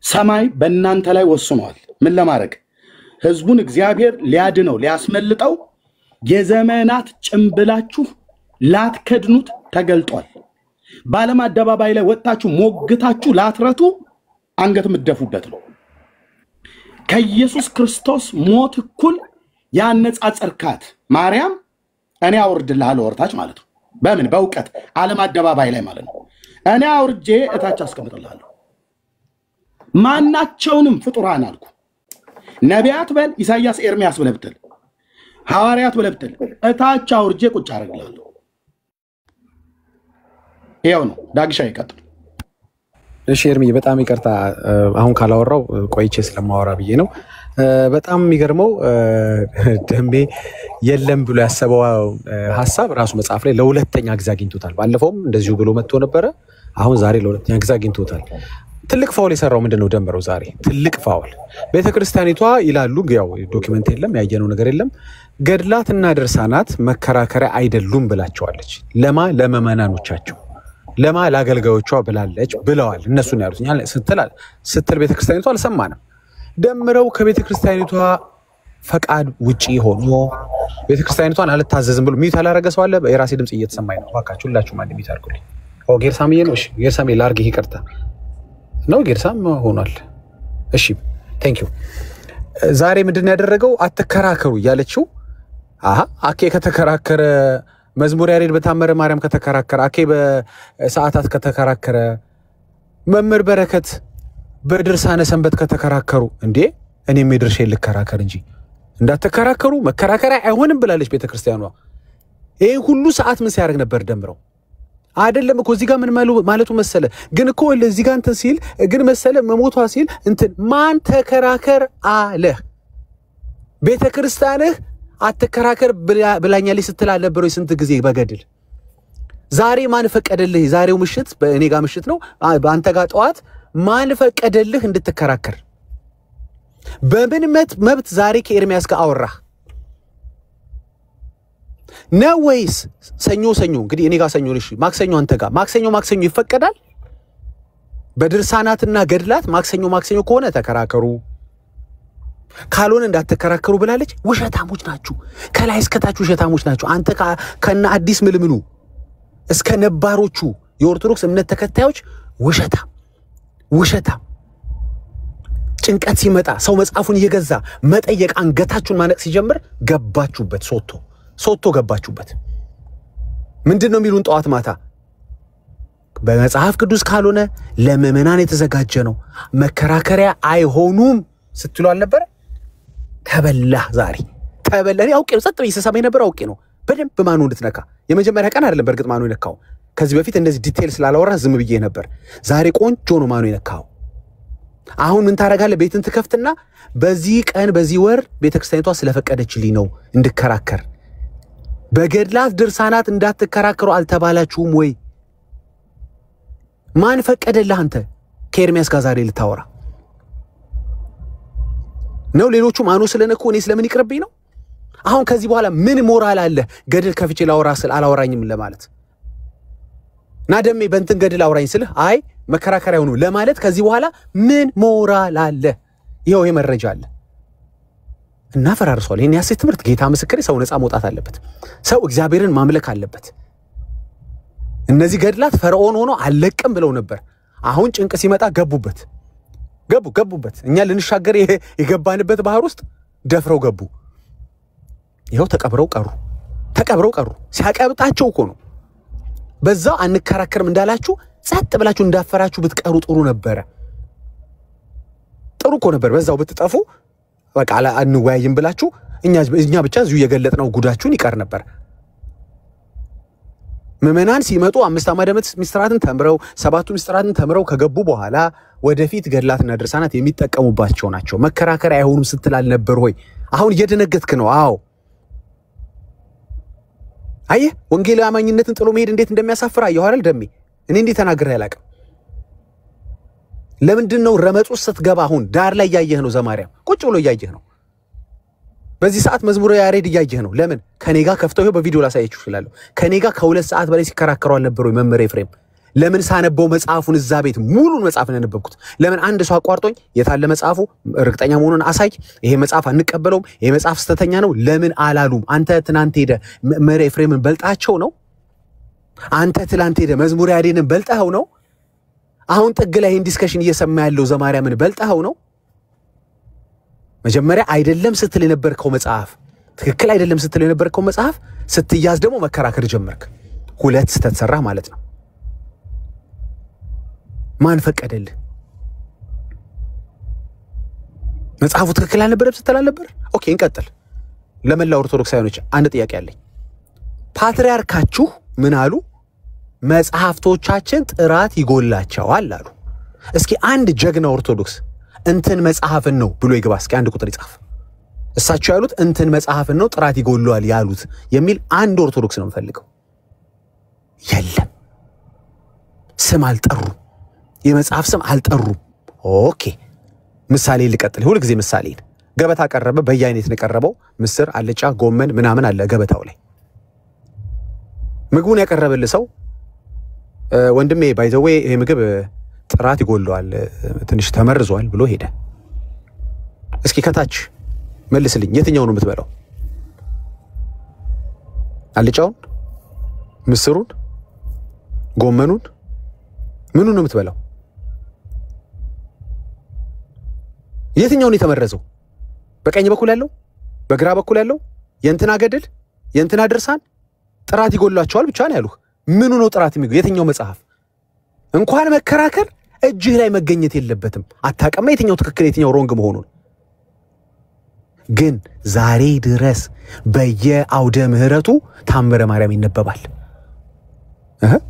ሰማይ በእናንተ ላይ ወስኗል። ምን ለማድረግ? ህዝቡን እግዚአብሔር ሊያድነው ሊያስመልጠው የዘመናት ጭምብላችሁ ላትከድኑት ተገልጧል። በዓለም አደባባይ ላይ ወጣችሁ ሞግታችሁ ላትረቱ አንገት ምትደፉበት ነው። ከኢየሱስ ክርስቶስ ሞት እኩል ያነጻጸርካት ማርያም እኔ አውርድልሃለሁ ወርታች ማለት ነው። በምን? በእውቀት ዓለም አደባባይ ላይ ማለት ነው። እኔ አውርጄ እታች አስቀምጥልሃለሁ። ማናቸውንም ፍጡራን አልኩ። ነቢያት በል ኢሳይያስ፣ ኤርሚያስ ብለህ ብትል፣ ሐዋርያት ብለህ ብትል እታች አውርጄ ቁጭ አደርግልሃለሁ። ይኸው ነው። ዳግሻ ይቀጥል። እሺ ኤርሚ በጣም ይቅርታ አሁን ካላወራው ቆይቼ ስለማወራ ብዬ ነው። በጣም የሚገርመው ደሜ የለም ብሎ ያሰበው ሐሳብ ራሱ መጽሐፍ ላይ ለሁለተኛ ጊዜ አግኝቶታል። ባለፈውም እንደዚሁ ብሎ መጥቶ ነበረ። አሁን ዛሬ ለሁለተኛ ጊዜ አግኝቶታል። ትልቅ ፋውል የሰራው ምንድነው? ደምረው ዛሬ ትልቅ ፋውል ቤተክርስቲያኒቷ ይላሉ። ያው ዶክመንት የለም ያየነው ነገር የለም። ገድላትና ድርሳናት መከራከሪያ አይደሉም ብላቸዋለች። ለመመናኖቻቸው ለማ ለአገልጋዮቿ ብላለች ብለዋል። እነሱ ነው ያሉት። ስትል ቤተክርስቲያኒቷ አልሰማንም። ደምረው ከቤተክርስቲያኒቷ ፈቃድ ውጪ ሆኖ ቤተክርስቲያኒቷን አልታዘዝም ብሎ ሚዩት ያላረገ ሰው አለ። የራሴ ድምጽ እየተሰማኝ ነው። እባካችሁ ሁላችሁም አንድ ሚዩት አድርጉልኝ። ጌርሳምዬ ነው። እሺ ጌርሳም ላርግ ይቅርታ ነው። ጌርሳም ሆኗል። እሺ ቴንክ ዩ ዛሬ ምንድን ያደረገው አትከራከሩ ያለችው አኬ ከተከራከረ መዝሙር ያሬድ በታመረ ማርያም ከተከራከረ አኬ በሰዓታት ከተከራከረ መምህር በረከት በድርሳነ ሰንበት ከተከራከሩ እንዴ እኔም የድርሼን ልከራከር እንጂ እንዳትከራከሩ መከራከሪያ አይሆንም ብላለች ቤተክርስቲያኗ። ይሄ ሁሉ ሰዓት ምን ሲያደርግ ነበር ደምረው አይደለም እኮ እዚህ ጋር ምን ማለቱ መሰለ ግን እኮ ለዚህ ጋር እንትን ሲል ግን መሰለ መሞቷ ሲል እንትን ማን ተከራከር አለ ቤተክርስቲያንህ አትከራከር ብላኛለች ስትል አልነበረ ስንት ጊዜ በገድል ዛሬ ማን ፈቀደልህ? ዛሬው ምሽት በእኔ ጋር ምሽት ነው በአንተ ጋር ጠዋት ማን ፈቀደልህ እንድትከራከር? በምን መብት ዛሬ ከኤርሚያስ ጋር አወራህ ነው ወይስ ሰኞ እንግዲህ እኔ ጋር ሰኞ ልሽ ማክሰኞ አንተ ጋር ማክሰኞ ይፈቀዳል? በድርሳናትና ገድላት ማክሰኞ ከሆነ ተከራከሩ ካልሆነ እንዳትከራከሩ ብላለች። ውሸታሞች ናችሁ፣ ከላይ እስከታች ውሸታሞች ናችሁ። አንተ ከና አዲስ ምልምሉ እስከ ነባሮቹ የኦርቶዶክስ እምነት ተከታዮች ውሸታም ጭንቀት ሲመጣ ሰው መጽሐፉን እየገዛ መጠየቅ አንገታችሁን ማነቅ ሲጀምር ገባችሁበት ሶቶ ገባችሁበት። ምንድነው የሚሉን ጠዋት ማታ በመጽሐፍ ቅዱስ ካልሆነ ለምእመናን የተዘጋጀ ነው መከራከሪያ አይሆኑም ስትሉ አልነበረ? ተበላ ዛሬ ተበላ። እኔ አውቄ ነው ጸጥ ብዬ ሰማኝ ነበር አውቄ ነው በደንብ ማኑ እንድትነካ የመጀመሪያ ቀን አይደለም በእርግጥ ማኑ ይነካው ከዚህ በፊት እንደዚህ ዲቴል ስላላወራ ዝም ብዬ ነበር። ዛሬ ቆንጆ ነው ማኑ ይነካው። አሁን ምን ታረጋለህ? ቤትን ትከፍትና በዚህ ቀን በዚህ ወር ቤተክርስቲያኒቷ ስለፈቀደችልኝ ነው እንድከራከር። በገድላት ድርሳናት እንዳትከራከሩ አልተባላችሁም ወይ? ማን ፈቀደልህ አንተ ከኤርሚያስ ጋር ዛሬ ልታወራ ነው? ሌሎቹ ማኑ ስለነኩ እኔ ስለምን ይቅርብኝ ነው? አሁን ከዚህ በኋላ ምን ሞራል አለ ገድል ከፍቼ ላወራ ስል አላወራኝም ለማለት እና ደሜ በእንትን ገድል አውራኝ ስልህ አይ መከራከሪያ ሆኖ ለማለት ከዚህ በኋላ ምን ሞራል አለ? ይሄው መረጃ አለ እና ፈራርሷል። ይሄን ያሰ ትምህርት ጌታ ምስክሬ ሰው ነፃ መውጣት አለበት። ሰው እግዚአብሔርን ማምለክ አለበት። እነዚህ ገድላት ፈርዖን ሆኖ አለቅም ብለው ነበር። አሁን ጭንቅ ሲመጣ ገቡበት። እኛ ልንሻገር የገባንበት ባህር ውስጥ ደፍረው ገቡ። ይሄው ተቀብረው ቀሩ። ሲያቀብጣቸው እኮ ነው። በዛው አንከራከርም እንዳላችሁ ጸጥ ብላችሁ እንዳፈራችሁ ብትቀሩ ጥሩ ነበር በዛው ብትጠፉ በቃ አንወያይም ብላችሁ እኛ ብቻ እዚሁ የገለጥነው ጉዳችሁን ይቀር ነበር። ምእመናን ሲመጡ 5 ዓመት ሚስጥራትን ተምረው 7 ሚስጥራትን ተምረው ከገቡ በኋላ ወደፊት ገድላትና ድርሳናት የሚጠቀሙባቸው ናቸው። መከራከሪያ አይሆኑም ስትላል ነበር ሆይ አሁን እየደነገጥክ ነው? አዎ አየ ወንጌላዊ አማኝነትን ጥሎ መሄድ እንዴት እንደሚያሳፍር አየሁ አይደል ደሜ? እኔ እንዴት ተናግሬ አላቅም። ለምንድነው ረመጹስ ስትገባ አሁን ዳር ላይ ያየህ ነው? ዘማሪያም ቁጭ ብሎ ያየህ ነው። በዚህ ሰዓት መዝሙረ ያሬድ ያየህ ነው። ለምን ከኔ ጋር ከፍተው ይሄው በቪዲዮ ላሳየችሁ ይችላል። ከኔ ጋር ከ2 ሰዓት በላይ ሲከራከሩ አልነበረ ወይ መምህር ኤፍሬም? ለምን ሳነበው መጽሐፉን እዛ ቤት ሙሉን መጽሐፍ ነው ያነበብኩት። ለምን አንድ ሰው አቋርጦኝ የታለ መጽሐፉ እርግጠኛ መሆኑን አሳይ፣ ይሄ መጽሐፍ አንቀበለውም፣ ይሄ መጽሐፍ ስተተኛ ነው ለምን አላሉም? አንተ ትናንት ሄደ መምህር ኤፍሬምን በልጣቸው ነው? አንተ ትናንት ሄደ መዝሙረ ያሬድን በልጣው ነው? አሁን ጥግ ላይ ዲስከሽን እየሰማ ያለው ዘማሪያምን በልጣው ነው? መጀመሪያ አይደለም ስትል የነበርከው መጽሐፍ ትክክል አይደለም ስትል የነበርከው መጽሐፍ ስትያዝ ደግሞ መከራከር ጀመርክ። 2 ስተት ሰራ ማለት ነው። ማን ፈቀደልህ? መጽሐፉ ትክክል አልነበረም ስትል አልነበር? ኦኬ እንቀጥል። ለመላው ኦርቶዶክሳውያኖች አንድ ጥያቄ አለኝ። ፓትርያርካችሁ ምን አሉ? መጽሐፍቶቻችን ጥራት ይጎላቸዋል አሉ። እስኪ አንድ ጀግና ኦርቶዶክስ እንትን መጽሐፍን ነው ብሎ ይግባ። እስኪ አንድ ቁጥር ይጻፍ። እሳቸው ያሉት እንትን መጽሐፍን ነው ጥራት ይጎላል ያሉት የሚል አንድ ኦርቶዶክስ ነው የምፈልገው። የለም። ስም አልጠሩ፣ የመጽሐፍ ስም አልጠሩ። ኦኬ ምሳሌ ልቀጥል። ሁሉ ጊዜ ምሳሌ ገበታ ቀረበ፣ በየአይነት ነው ቀረበው። ምስር፣ አልጫ፣ ጎመን ምናምን አለ ገበታው ላይ። ምግቡን ያቀረበል ሰው ወንድሜ ባይዘዌ ይሄ ምግብ ጥራት ይጎላል ትንሽ ተመርዟል ብሎ ሄደ። እስኪ ከታች መልስልኝ፣ የትኛው ነው የምትበላው? አልጫውን፣ ምስሩን፣ ጎመኑን ምኑን ነው የምትበላው? የትኛው ነው የተመረዘው? በቀኝ በኩል ያለው በግራ በኩል ያለው የእንትና ገድል የእንትና ድርሳን ጥራት ይጎላቸዋል ብቻ ነው ያሉህ። ምኑ ነው ጥራት የሚገው? የትኛው መጽሐፍ? እንኳን መከራከር እጅህ ላይ መገኘት የለበትም። አታቀማ የትኛው ትክክል የትኛው ሮንግ መሆኑን። ግን ዛሬ ድረስ በየአውደ ምህረቱ ታምረ ማርያም ይነበባል።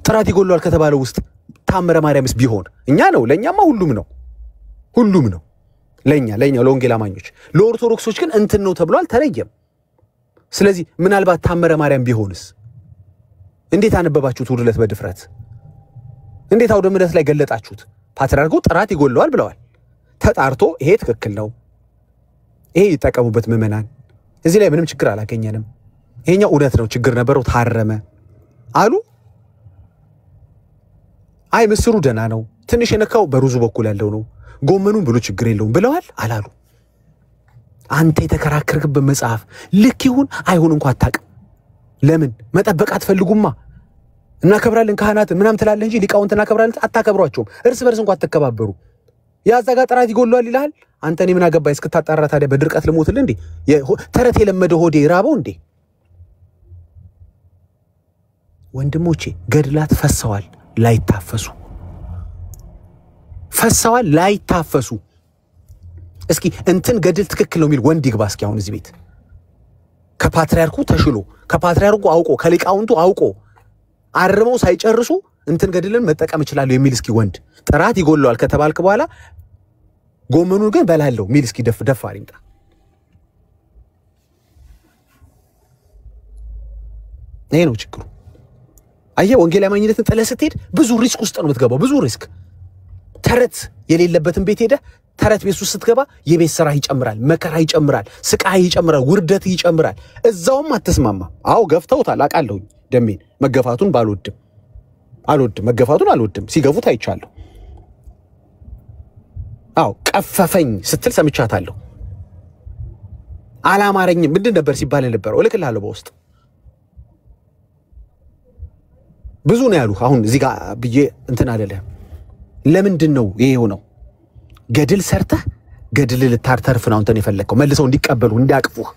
ጥራት ይጎላል ከተባለው ውስጥ ታምረ ማርያምስ ቢሆን እኛ ነው ለኛማ ሁሉም ነው ለኛ ለወንጌል አማኞች። ለኦርቶዶክሶች ግን እንትን ነው ተብሎ አልተለየም። ስለዚህ ምናልባት ታምረ ማርያም ቢሆንስ እንዴት አነበባችሁት? ውድለት በድፍረት እንዴት አውደ ምህረት ላይ ገለጣችሁት? ፓትርያርኩ ጥራት ይጎላል ብለዋል። ተጣርቶ ይሄ ትክክል ነው፣ ይሄ ይጠቀሙበት ምዕመናን፣ እዚህ ላይ ምንም ችግር አላገኘንም፣ ይሄኛው እውነት ነው ችግር ነበረው ታረመ አሉ። አይ ምስሩ ደና ነው ትንሽ የነካው በሩዙ በኩል ያለው ነው ጎመኑን ብሎ ችግር የለውም ብለዋል አላሉ። አንተ የተከራከርክበት መጽሐፍ ልክ ይሁን አይሁን እንኳን አታውቅም። ለምን መጠበቅ አትፈልጉማ? እናከብራለን ካህናትን ምናምን ትላለህ እንጂ ሊቃውንትን እናከብራለን አታከብሯቸውም። እርስ በርስ እንኳን አትከባበሩ። ያዛጋ ጥራት ይጎላል ይላል። አንተ እኔ ምን አገባኝ እስክታጣራ ታዲያ በድርቀት ልሞትል እንዴ? ተረት የለመደ ሆዴ ራበው እንዴ? ወንድሞቼ ገድላት ፈሰዋል ላይታፈሱ እስኪ እንትን ገድል ትክክል ነው የሚል ወንድ ይግባ እስኪ አሁን እዚህ ቤት ከፓትርያርኩ ተሽሎ ከፓትርያርኩ አውቆ ከሊቃውንቱ አውቆ አርመው ሳይጨርሱ እንትን ገድልን መጠቀም ይችላል የሚል እስኪ ወንድ ጥራት ይጎላል ከተባልክ በኋላ ጎመኑን ግን በላለው ሚል እስኪ ደፋር ይምጣ። ይሄ ነው ችግሩ። አየህ ወንጌል አማኝነትን ጥለህ ስትሄድ ብዙ ሪስክ ውስጥ ነው የምትገባው። ብዙ ሪስክ ተረት የሌለበትን ቤት ሄደህ ተረት ቤት ውስጥ ስትገባ የቤት ስራ ይጨምራል፣ መከራ ይጨምራል፣ ስቃይ ይጨምራል፣ ውርደት ይጨምራል። እዛውም አትስማማ። አዎ ገፍተውታል አውቃለሁኝ። ደሜን መገፋቱን መገፋቱን አልወድም። ሲገፉት አይቻለሁ። አዎ ቀፈፈኝ ስትል ሰምቻታለሁ። አላማረኝም ምንድን ነበር ሲባል ነበር እልክልሃለሁ በውስጥ ብዙ ነው ያሉ። አሁን እዚህ ጋር ብዬ እንትን አይደለም። ለምንድን ነው ይሄ ሆነው? ገድል ሰርተህ ገድል ልታርተርፍ ነው አንተን የፈለከው። መልሰው እንዲቀበሉ እንዲያቅፉህ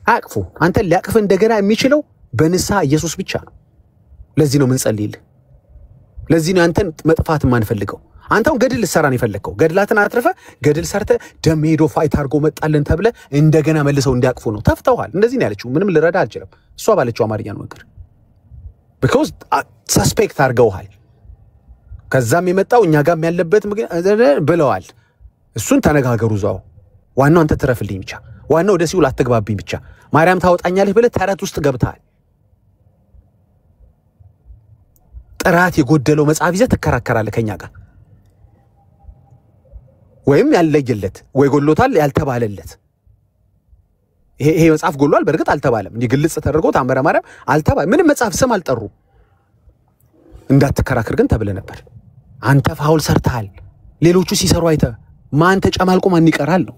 አቅፉ። አንተን ሊያቅፍ እንደገና የሚችለው በንስሐ ኢየሱስ ብቻ ነው። ለዚህ ነው ምን ጸልይልህ። ለዚህ ነው አንተን መጥፋት ማንፈልገው። አንተው ገድል ልሰራ ነው የፈለከው። ገድላትን አትርፈ ገድል ሰርተ ደም ሄዶ ፋይት አድርጎ መጣልን ተብለ እንደገና መልሰው እንዲያቅፉ ነው። ተፍተዋል። እንደዚህ ነው ያለችው። ምንም ልረዳ አልችልም። እሷ ባለችው አማርኛ ነው ነገር because suspect አርገውሃል። ከዛም የመጣው እኛ ጋርም ያለበት ብለዋል። እሱን ተነጋገሩ ዛው። ዋናው አንተ ትረፍልኝ ብቻ። ዋናው ወደ ሲውል አትግባብኝ ብቻ። ማርያም ታወጣኛለህ ብለህ ተረት ውስጥ ገብተሃል። ጥራት የጎደለው መጽሐፍ ይዘህ ትከራከራለህ ከኛ ጋር። ወይም ያለየለት ወይ ጎሎታል ያልተባለለት ይሄ መጽሐፍ ጎሏል በርግጥ አልተባለም። እንዲህ ግልጽ ተደርጎ ታምረ ማርያም አልተባለም። ምንም መጽሐፍ ስም አልጠሩ። እንዳትከራከር ግን ተብለ ነበር። አንተ ፋውል ሰርተሃል። ሌሎቹ ሲሰሩ አይተ ማን ተጨማልቆ ማን ይቀራል ነው።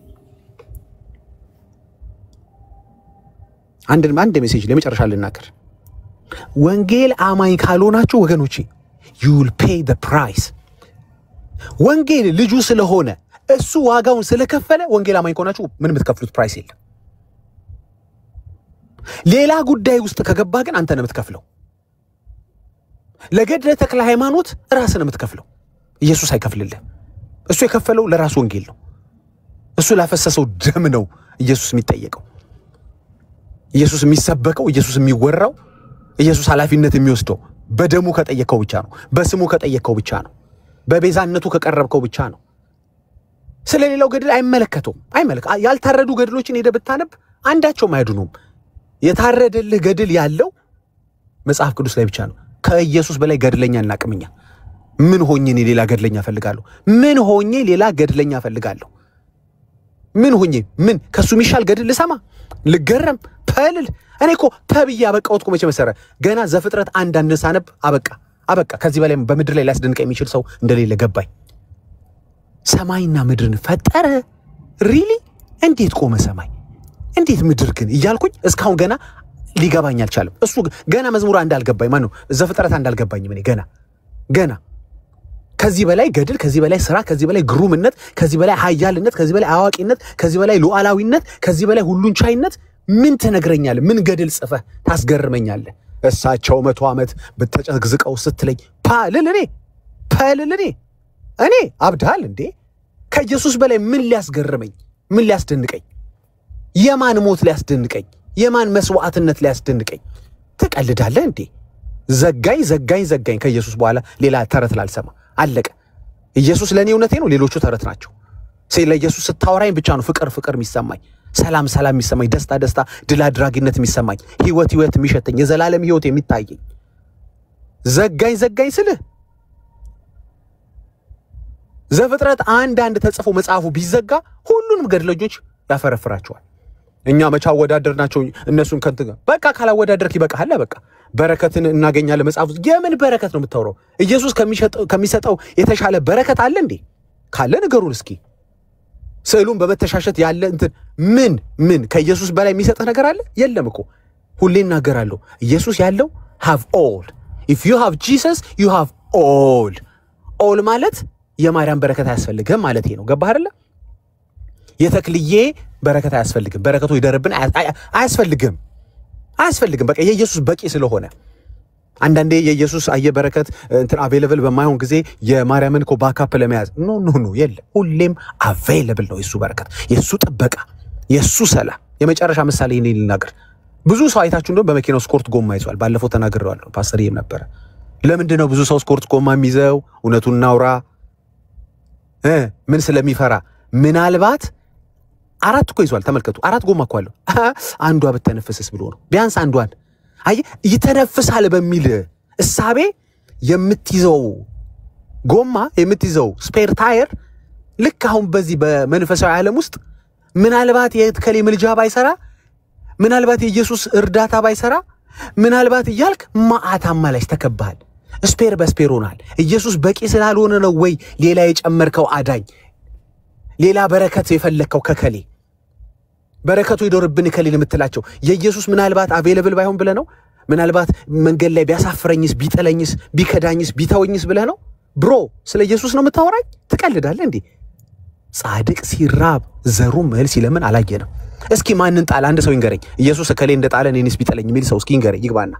አንድ ሜሴጅ ለመጨረሻ ልናገር። ወንጌል አማኝ ካልሆናችሁ ወገኖቼ you will pay the price። ወንጌል ልጁ ስለሆነ እሱ ዋጋውን ስለከፈለ ወንጌል አማኝ ከሆናችሁ ምንም የምትከፍሉት ፕራይስ የለም። ሌላ ጉዳይ ውስጥ ከገባ ግን አንተ ነው የምትከፍለው። ለገድለ ተክለ ሃይማኖት ራስህ ነው የምትከፍለው። ኢየሱስ አይከፍልልህ። እሱ የከፈለው ለራስ ወንጌል ነው። እሱ ላፈሰሰው ደም ነው ኢየሱስ የሚጠየቀው። ኢየሱስ የሚሰበከው፣ ኢየሱስ የሚወራው፣ ኢየሱስ ኃላፊነት የሚወስደው በደሙ ከጠየቀው ብቻ ነው። በስሙ ከጠየቀው ብቻ ነው። በቤዛነቱ ከቀረብከው ብቻ ነው። ስለሌላው ገድል አይመለከተውም። ያልታረዱ ገድሎችን ሄደ ብታነብ አንዳቸውም አይዱኑም። የታረደልህ ገድል ያለው መጽሐፍ ቅዱስ ላይ ብቻ ነው። ከኢየሱስ በላይ ገድለኛ እናቅምኛ። ምን ሆኜ ሌላ ገድለኛ ፈልጋለሁ? ምን ሆኜ ሌላ ገድለኛ ፈልጋለሁ? ምን ሆኜ ምን ከሱ ሚሻል ገድል ልሰማ ልገረም ፈልል? እኔ እኮ ተብዬ አበቃውት መቼ መሰረ ገና ዘፍጥረት 1 ሳነብ አበቃ። ከዚህ በላይ በምድር ላይ ሊያስደንቅ የሚችል ሰው እንደሌለ ገባኝ። ሰማይና ምድርን ፈጠረ። ሪሊ እንዴት ቆመ ሰማይ እንዴት ምድር ግን እያልኩኝ እስካሁን ገና ሊገባኝ አልቻለም። እሱ ገና መዝሙር እንዳልገባኝ ማን ነው ዘፍጥረት እንዳልገባኝ ምን ገና ከዚህ በላይ ገድል፣ ከዚህ በላይ ስራ፣ ከዚህ በላይ ግሩምነት፣ ከዚህ በላይ ኃያልነት፣ ከዚህ በላይ አዋቂነት፣ ከዚህ በላይ ሉዓላዊነት፣ ከዚህ በላይ ሁሉን ቻይነት ምን ትነግረኛለህ? ምን ገድል ጽፈህ ታስገርመኛለህ? እሳቸው 100 ዓመት በተጨግዝቀው ስትለኝ ፓልልኔ እኔ አብዳል እንዴ? ከኢየሱስ በላይ ምን ሊያስገርመኝ? ምን ሊያስደንቀኝ? የማን ሞት ሊያስደንቀኝ? የማን መስዋዕትነት ሊያስደንቀኝ? ትቀልዳለህ እንዴ? ዘጋኝ ከኢየሱስ በኋላ ሌላ ተረት ላልሰማ አለቀ። ኢየሱስ ለኔ እውነቴ ነው፣ ሌሎቹ ተረት ናቸው። ስለ ኢየሱስ ስታወራኝ ብቻ ነው ፍቅር የሚሰማኝ፣ ሰላም የሚሰማኝ፣ ደስታ ድል አድራጊነት የሚሰማኝ፣ ህይወት የሚሸተኝ፣ የዘላለም ህይወት የሚታየኝ። ዘጋኝ ስልህ ዘፍጥረት አንድ ተጽፎ መጽሐፉ ቢዘጋ ሁሉንም ገድለኞች ያፈረፍራቸዋል። እኛ መቻ ወዳደርናቸው እነሱን ከንት በቃ ካላወዳደርክ ይበቃሃል። በቃ በረከትን እናገኛለን። መጽሐፉ የምን በረከት ነው የምታወራው? ኢየሱስ ከሚሰጠው የተሻለ በረከት አለ እንዴ? ካለ ንገሩን እስኪ። ስዕሉን በመተሻሸት ያለ እንትን ምን ከኢየሱስ በላይ የሚሰጥ ነገር አለ? የለም እኮ። ሁሌ እናገራለሁ፣ ኢየሱስ ያለው have all. if you have Jesus you have all ማለት የማርያም በረከት አያስፈልግም ማለት ነው። ገባህ አይደለ? የተክልዬ በረከት አያስፈልግም፣ በረከቱ ይደርብን አያስፈልግም። በቃ የኢየሱስ በቂ ስለሆነ አንዳንዴ የኢየሱስ በረከት እንትን አቬሌብል በማይሆን ጊዜ የማርያምን እኮ ባካፕ ለመያዝ ኖ የለም። ሁሌም አቬሌብል ነው የሱ በረከት፣ የሱ ጥበቃ፣ የሱ ሰላም። የመጨረሻ ምሳሌ እኔ ልናገር። ብዙ ሰው አይታችሁ እንደው በመኪናው ስኮርት ጎማ ይዟል። ባለፈው ተናግሬዋለሁ፣ ፓስተርዬም ነበረ። ለምንድን ነው ብዙ ሰው ስኮርት ጎማ የሚይዘው? እውነቱን እናውራ። ምን ስለሚፈራ? ምናልባት 4 እኮ ይዟል። ተመልከቱ፣ 4 ጎማ እኮ አለው። አንዷ ብትነፍስስ ብሎ ነው። ቢያንስ አንዷን ይተነፍሳል በሚል እሳቤ የምትይዘው ጎማ፣ የምትይዘው ስፔር ታየር ልክ አሁን በዚህ በመንፈሳዊ ዓለም ውስጥ ምናልባት የከሌ ምልጃ ባይሰራ፣ ምናልባት የኢየሱስ እርዳታ ባይሰራ፣ ምናልባት እያልክ ማአታማ ላይ ተከባል። ስፔር በስፔር ሆናል። ኢየሱስ በቂ ስላልሆነ ነው ወይ ሌላ የጨመርከው አዳኝ፣ ሌላ በረከት የፈለከው ከከሌ በረከቱ ይዶርብን ከሌለ የምትላቸው? የኢየሱስ ምናልባት አቬሌብል ባይሆን ብለህ ነው? ምናልባት መንገድ ላይ ቢያሳፍረኝስ፣ ቢጠለኝስ፣ ቢከዳኝስ፣ ቢተወኝስ ብለህ ነው? ብሮ ስለ ኢየሱስ ነው የምታወራኝ? ትቀልዳለህ እንዴ? ጻድቅ ሲራብ ዘሩም እህል ሲለምን አላየንም። እስኪ ማንን ጣለ? አንድ ሰው ይንገረኝ። ኢየሱስ ከሌ እንደጣለ እኔንስ ቢጠለኝ የሚል ሰው እስኪ ይንገረኝ፣ ይግባና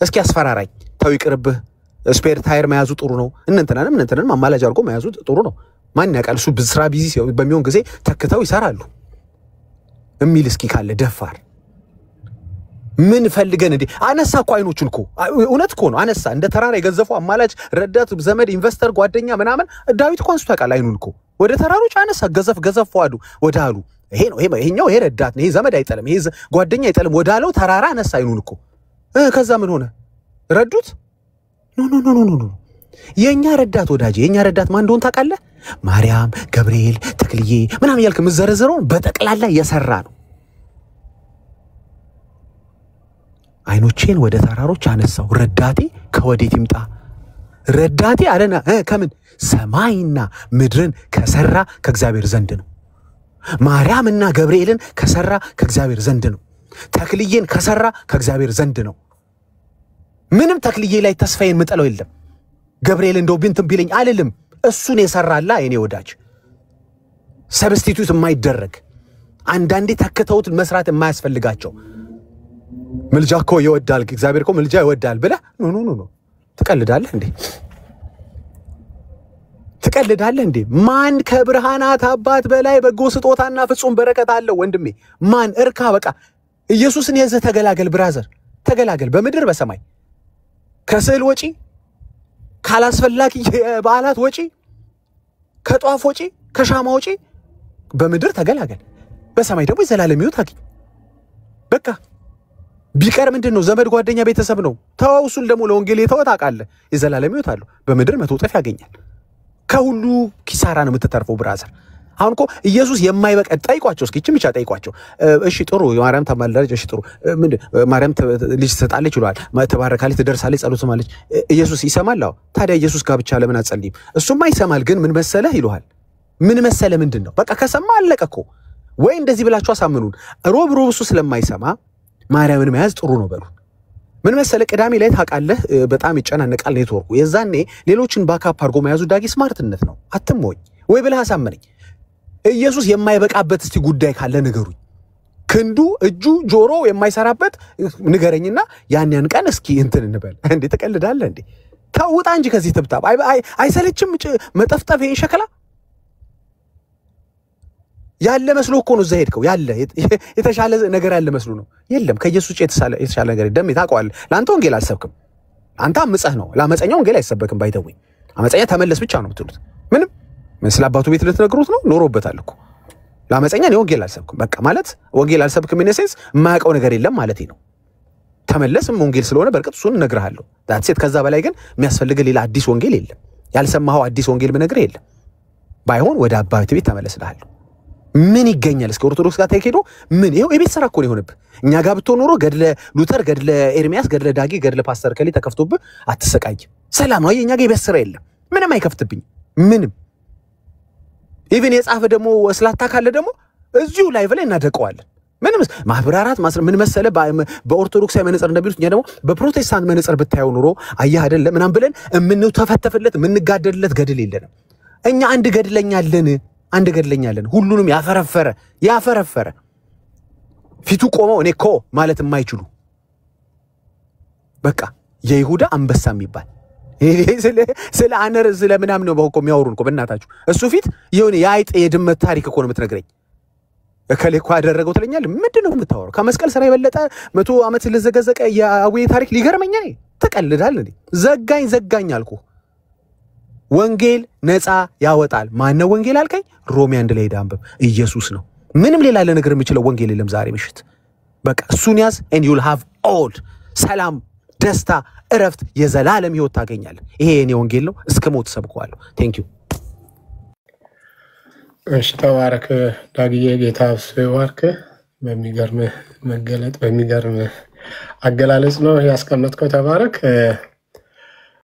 እስኪ አስፈራራኝ። ተው ይቅርብህ። ስፔር ታየር መያዙ ጥሩ ነው። እነንተናንም አማላጅ አድርጎ መያዙ ጥሩ ነው። ማን ያውቃል? እሱ ስራ ቢዚ በሚሆን ጊዜ ተክተው ይሰራሉ የሚል እስኪ ካለ ደፋር። ምን ፈልገን እንዴ? አነሳ እኮ አይኖቹን እኮ እውነት እኮ ነው። አነሳ እንደ ተራራ የገዘፈው አማላጅ፣ ረዳት፣ ዘመድ፣ ኢንቨስተር፣ ጓደኛ ምናምን ዳዊት እኮ አንስቶ ያውቃል። አይኑን እኮ ወደ ተራሮች አነሳ። ገዘፍ ዋዱ ወደ አሉ ይሄ ነው ይሄኛው ይሄ ረዳት ነው፣ ይሄ ዘመድ አይጠለም፣ ይሄ ጓደኛ አይጠለም ወደ አለው ተራራ አነሳ አይኑን እኮ። ከዛ ምን ሆነ? ረዱት? ኖ የኛ ረዳት ወዳጄ፣ የኛ ረዳት ማን እንደሆነ ታውቃለህ? ማርያም፣ ገብርኤል፣ ተክልዬ ምናምን ያልክ ምዘረዘረውን በጠቅላላ የሰራ ነው። አይኖቼን ወደ ተራሮች አነሳው፣ ረዳቴ ከወዴት ይምጣ? ረዳቴ አለና ከምን? ሰማይና ምድርን ከሰራ ከእግዚአብሔር ዘንድ ነው። ማርያምና ገብርኤልን ከሰራ ከእግዚአብሔር ዘንድ ነው። ተክልዬን ከሰራ ከእግዚአብሔር ዘንድ ነው። ምንም ተክልዬ ላይ ተስፋዬን ምጠለው የለም። ገብርኤል እንደው ቢንትን ቢለኝ አልልም። እሱን የሰራላ የኔ ወዳጅ፣ ሰብስቲቱት የማይደረግ አንዳንዴ ተከተውት መስራት የማያስፈልጋቸው። ምልጃ እኮ ይወዳል እግዚአብሔር እኮ ምልጃ ይወዳል ብለህ ኖ ትቀልዳለህ እንዴ? ትቀልዳለህ እንዴ? ማን ከብርሃናት አባት በላይ በጎ ስጦታና ፍጹም በረከት አለው? ወንድሜ ማን እርካ። በቃ ኢየሱስን የዘ ተገላገል፣ ብራዘር ተገላገል። በምድር በሰማይ ከስዕል ወጪ፣ ካላስፈላጊ በዓላት ወጪ፣ ከጧፍ ወጪ፣ ከሻማ ወጪ በምድር ተገላገል። በሰማይ ደግሞ የዘላለም ሕይወት አግኝ። በቃ ቢቀር ምንድነው? ዘመድ፣ ጓደኛ፣ ቤተሰብ ነው። ተው እሱን ደግሞ ለወንጌል የተወ ታውቃለህ። የዘላለም ሕይወት አለው። በምድር 100 እጥፍ ያገኛል። ከሁሉ ኪሳራ ነው የምትተርፈው ብራዘር። አሁን እኮ ኢየሱስ የማይበቃ ጠይቋቸው፣ እስኪ ብቻ ጠይቋቸው። እሺ ጥሩ ማርያም ታማልዳለች፣ እሺ ጥሩ ማርያም ልጅ ትሰጣለች ይሏል፣ ትባረካለች፣ ትደርሳለች፣ ጸሎት ማለት ኢየሱስ ይሰማል። አዎ ታዲያ ኢየሱስ ጋር ብቻ ለምን አትጸልይም? እሱማ ይሰማል፣ ግን ምን መሰለህ ይሉሃል። ምን መሰለህ ምንድነው? በቃ ከሰማ አለቀ እኮ። ወይ እንደዚህ ብላችሁ አሳምኑን። ሮብ እሱ ስለማይሰማ ማርያምን መያዝ ጥሩ ነው በሉ። ምን መሰለ ቅዳሜ ላይ ታውቃለህ በጣም ይጨናነቃል ኔትወርኩ የዛኔ ሌሎችን ባካፕ አድርጎ መያዙ ዳጊ ስማርትነት ነው አትሞኝ ወይ ብለህ አሳመነኝ ኢየሱስ የማይበቃበት እስቲ ጉዳይ ካለ ንገሩኝ ክንዱ እጁ ጆሮ የማይሰራበት ንገረኝና ያን ቀን እስኪ እንትን እንበል እንዴ ተቀልዳለህ እንዴ ታውጣ እንጂ ከዚህ ተብታብ አይሰለችም መጠፍጠፍ ይሄ ሸከላ ያለ መስሎ እኮ ነው ዘሄድከው ያለ የተሻለ ነገር ያለ መስሎ ነው የለም ከኢየሱስ የተሻለ ነገር ደም ይታቋል ላንተ ወንጌል አልሰብክም አንተ አመፀህ ነው ላመፀኛው ወንጌል አይሰበክም ባይተውኝ አመፀኛ ተመለስ ብቻ ነው የምትሉት ምንም መስላባቱ ቤት ልትነግሩት ነው ኖሮበታል እኮ ላመፀኛ ነው ወንጌል አልሰብክም በቃ ማለት ወንጌል አልሰብክም ኢነሴንስ የማያውቀው ነገር የለም ማለት ነው ተመለስም ወንጌል ስለሆነ በርቀት እሱን እነግርሃለሁ ዳትሴት ከዛ በላይ ግን የሚያስፈልግ ሌላ አዲስ ወንጌል የለም ያልሰማኸው አዲስ ወንጌል ምነግርህ የለም ባይሆን ወደ አባቴ ቤት ተመለስልሃለሁ ምን ይገኛል እስከ ኦርቶዶክስ ጋር ተከሄዶ ምን ይሄው የቤት ስራ እኮ ነው የሆነብህ እኛ ጋር ብትሆን ኖሮ ገድለ ሉተር ገድለ ኤርሚያስ ገድለ ዳጊ ገድለ ፓስተር ከሊ ተከፍቶብህ አትሰቃይ ሰላም ነው የኛ ጋር የቤት ስራ የለም ምንም አይከፍትብኝ ምንም ኢቭን የጻፈ ደግሞ ወስላታ ካለ ደግሞ እዚሁ ላይቭ ላይ እናደቀዋለን ምንም ማህበራራት ምን መሰለ በኦርቶዶክሳዊ መነጽር እንደሚሉት እኛ ደግሞ በፕሮቴስታንት መነጽር ብታየው ኑሮ አያህ አይደለም ምናም ብለን ምንው ተፈተፈለት ምንጋደልለት ገድል የለንም እኛ አንድ ገድለኛለን ሁሉንም ያፈረፈረ ፊቱ ቆመው እኔ ኮ ማለት የማይችሉ በቃ የይሁዳ አንበሳ የሚባል ስለ አነር ስለ ምናም ነው በቆ የሚያወሩን እኮ በእናታችሁ እሱ ፊት ይሁን ያይጥ የድመት ታሪክ እኮ ነው የምትነግረኝ እከሌኮ ያደረገው ትለኛል ምንድነው የምታወራው ከመስቀል ስራ የበለጠ 100 ዓመት ለዘገዘቀ ያዌ ታሪክ ሊገርመኝ ነው ተቀልዳል እንዴ ዘጋኝ አልኩ ወንጌል ነፃ ያወጣል ማን ነው ወንጌል አልከኝ ሮሜ 1 ላይ ዳንበብ ኢየሱስ ነው ምንም ሌላ ለነገር የሚችለው ወንጌል የለም ዛሬ ምሽት በቃ እሱን ያዝ and you'll have all ሰላም ደስታ እረፍት የዘላለም ህይወት ታገኛለህ ይሄ የኔ ወንጌል ነው እስከ ሞት ሰብከዋለሁ thank you እሺ ተባረክ ዳግዬ ጌታ ይባርክ በሚገርም መገለጥ በሚገርም አገላለጽ ነው ያስቀመጥከው ተባረክ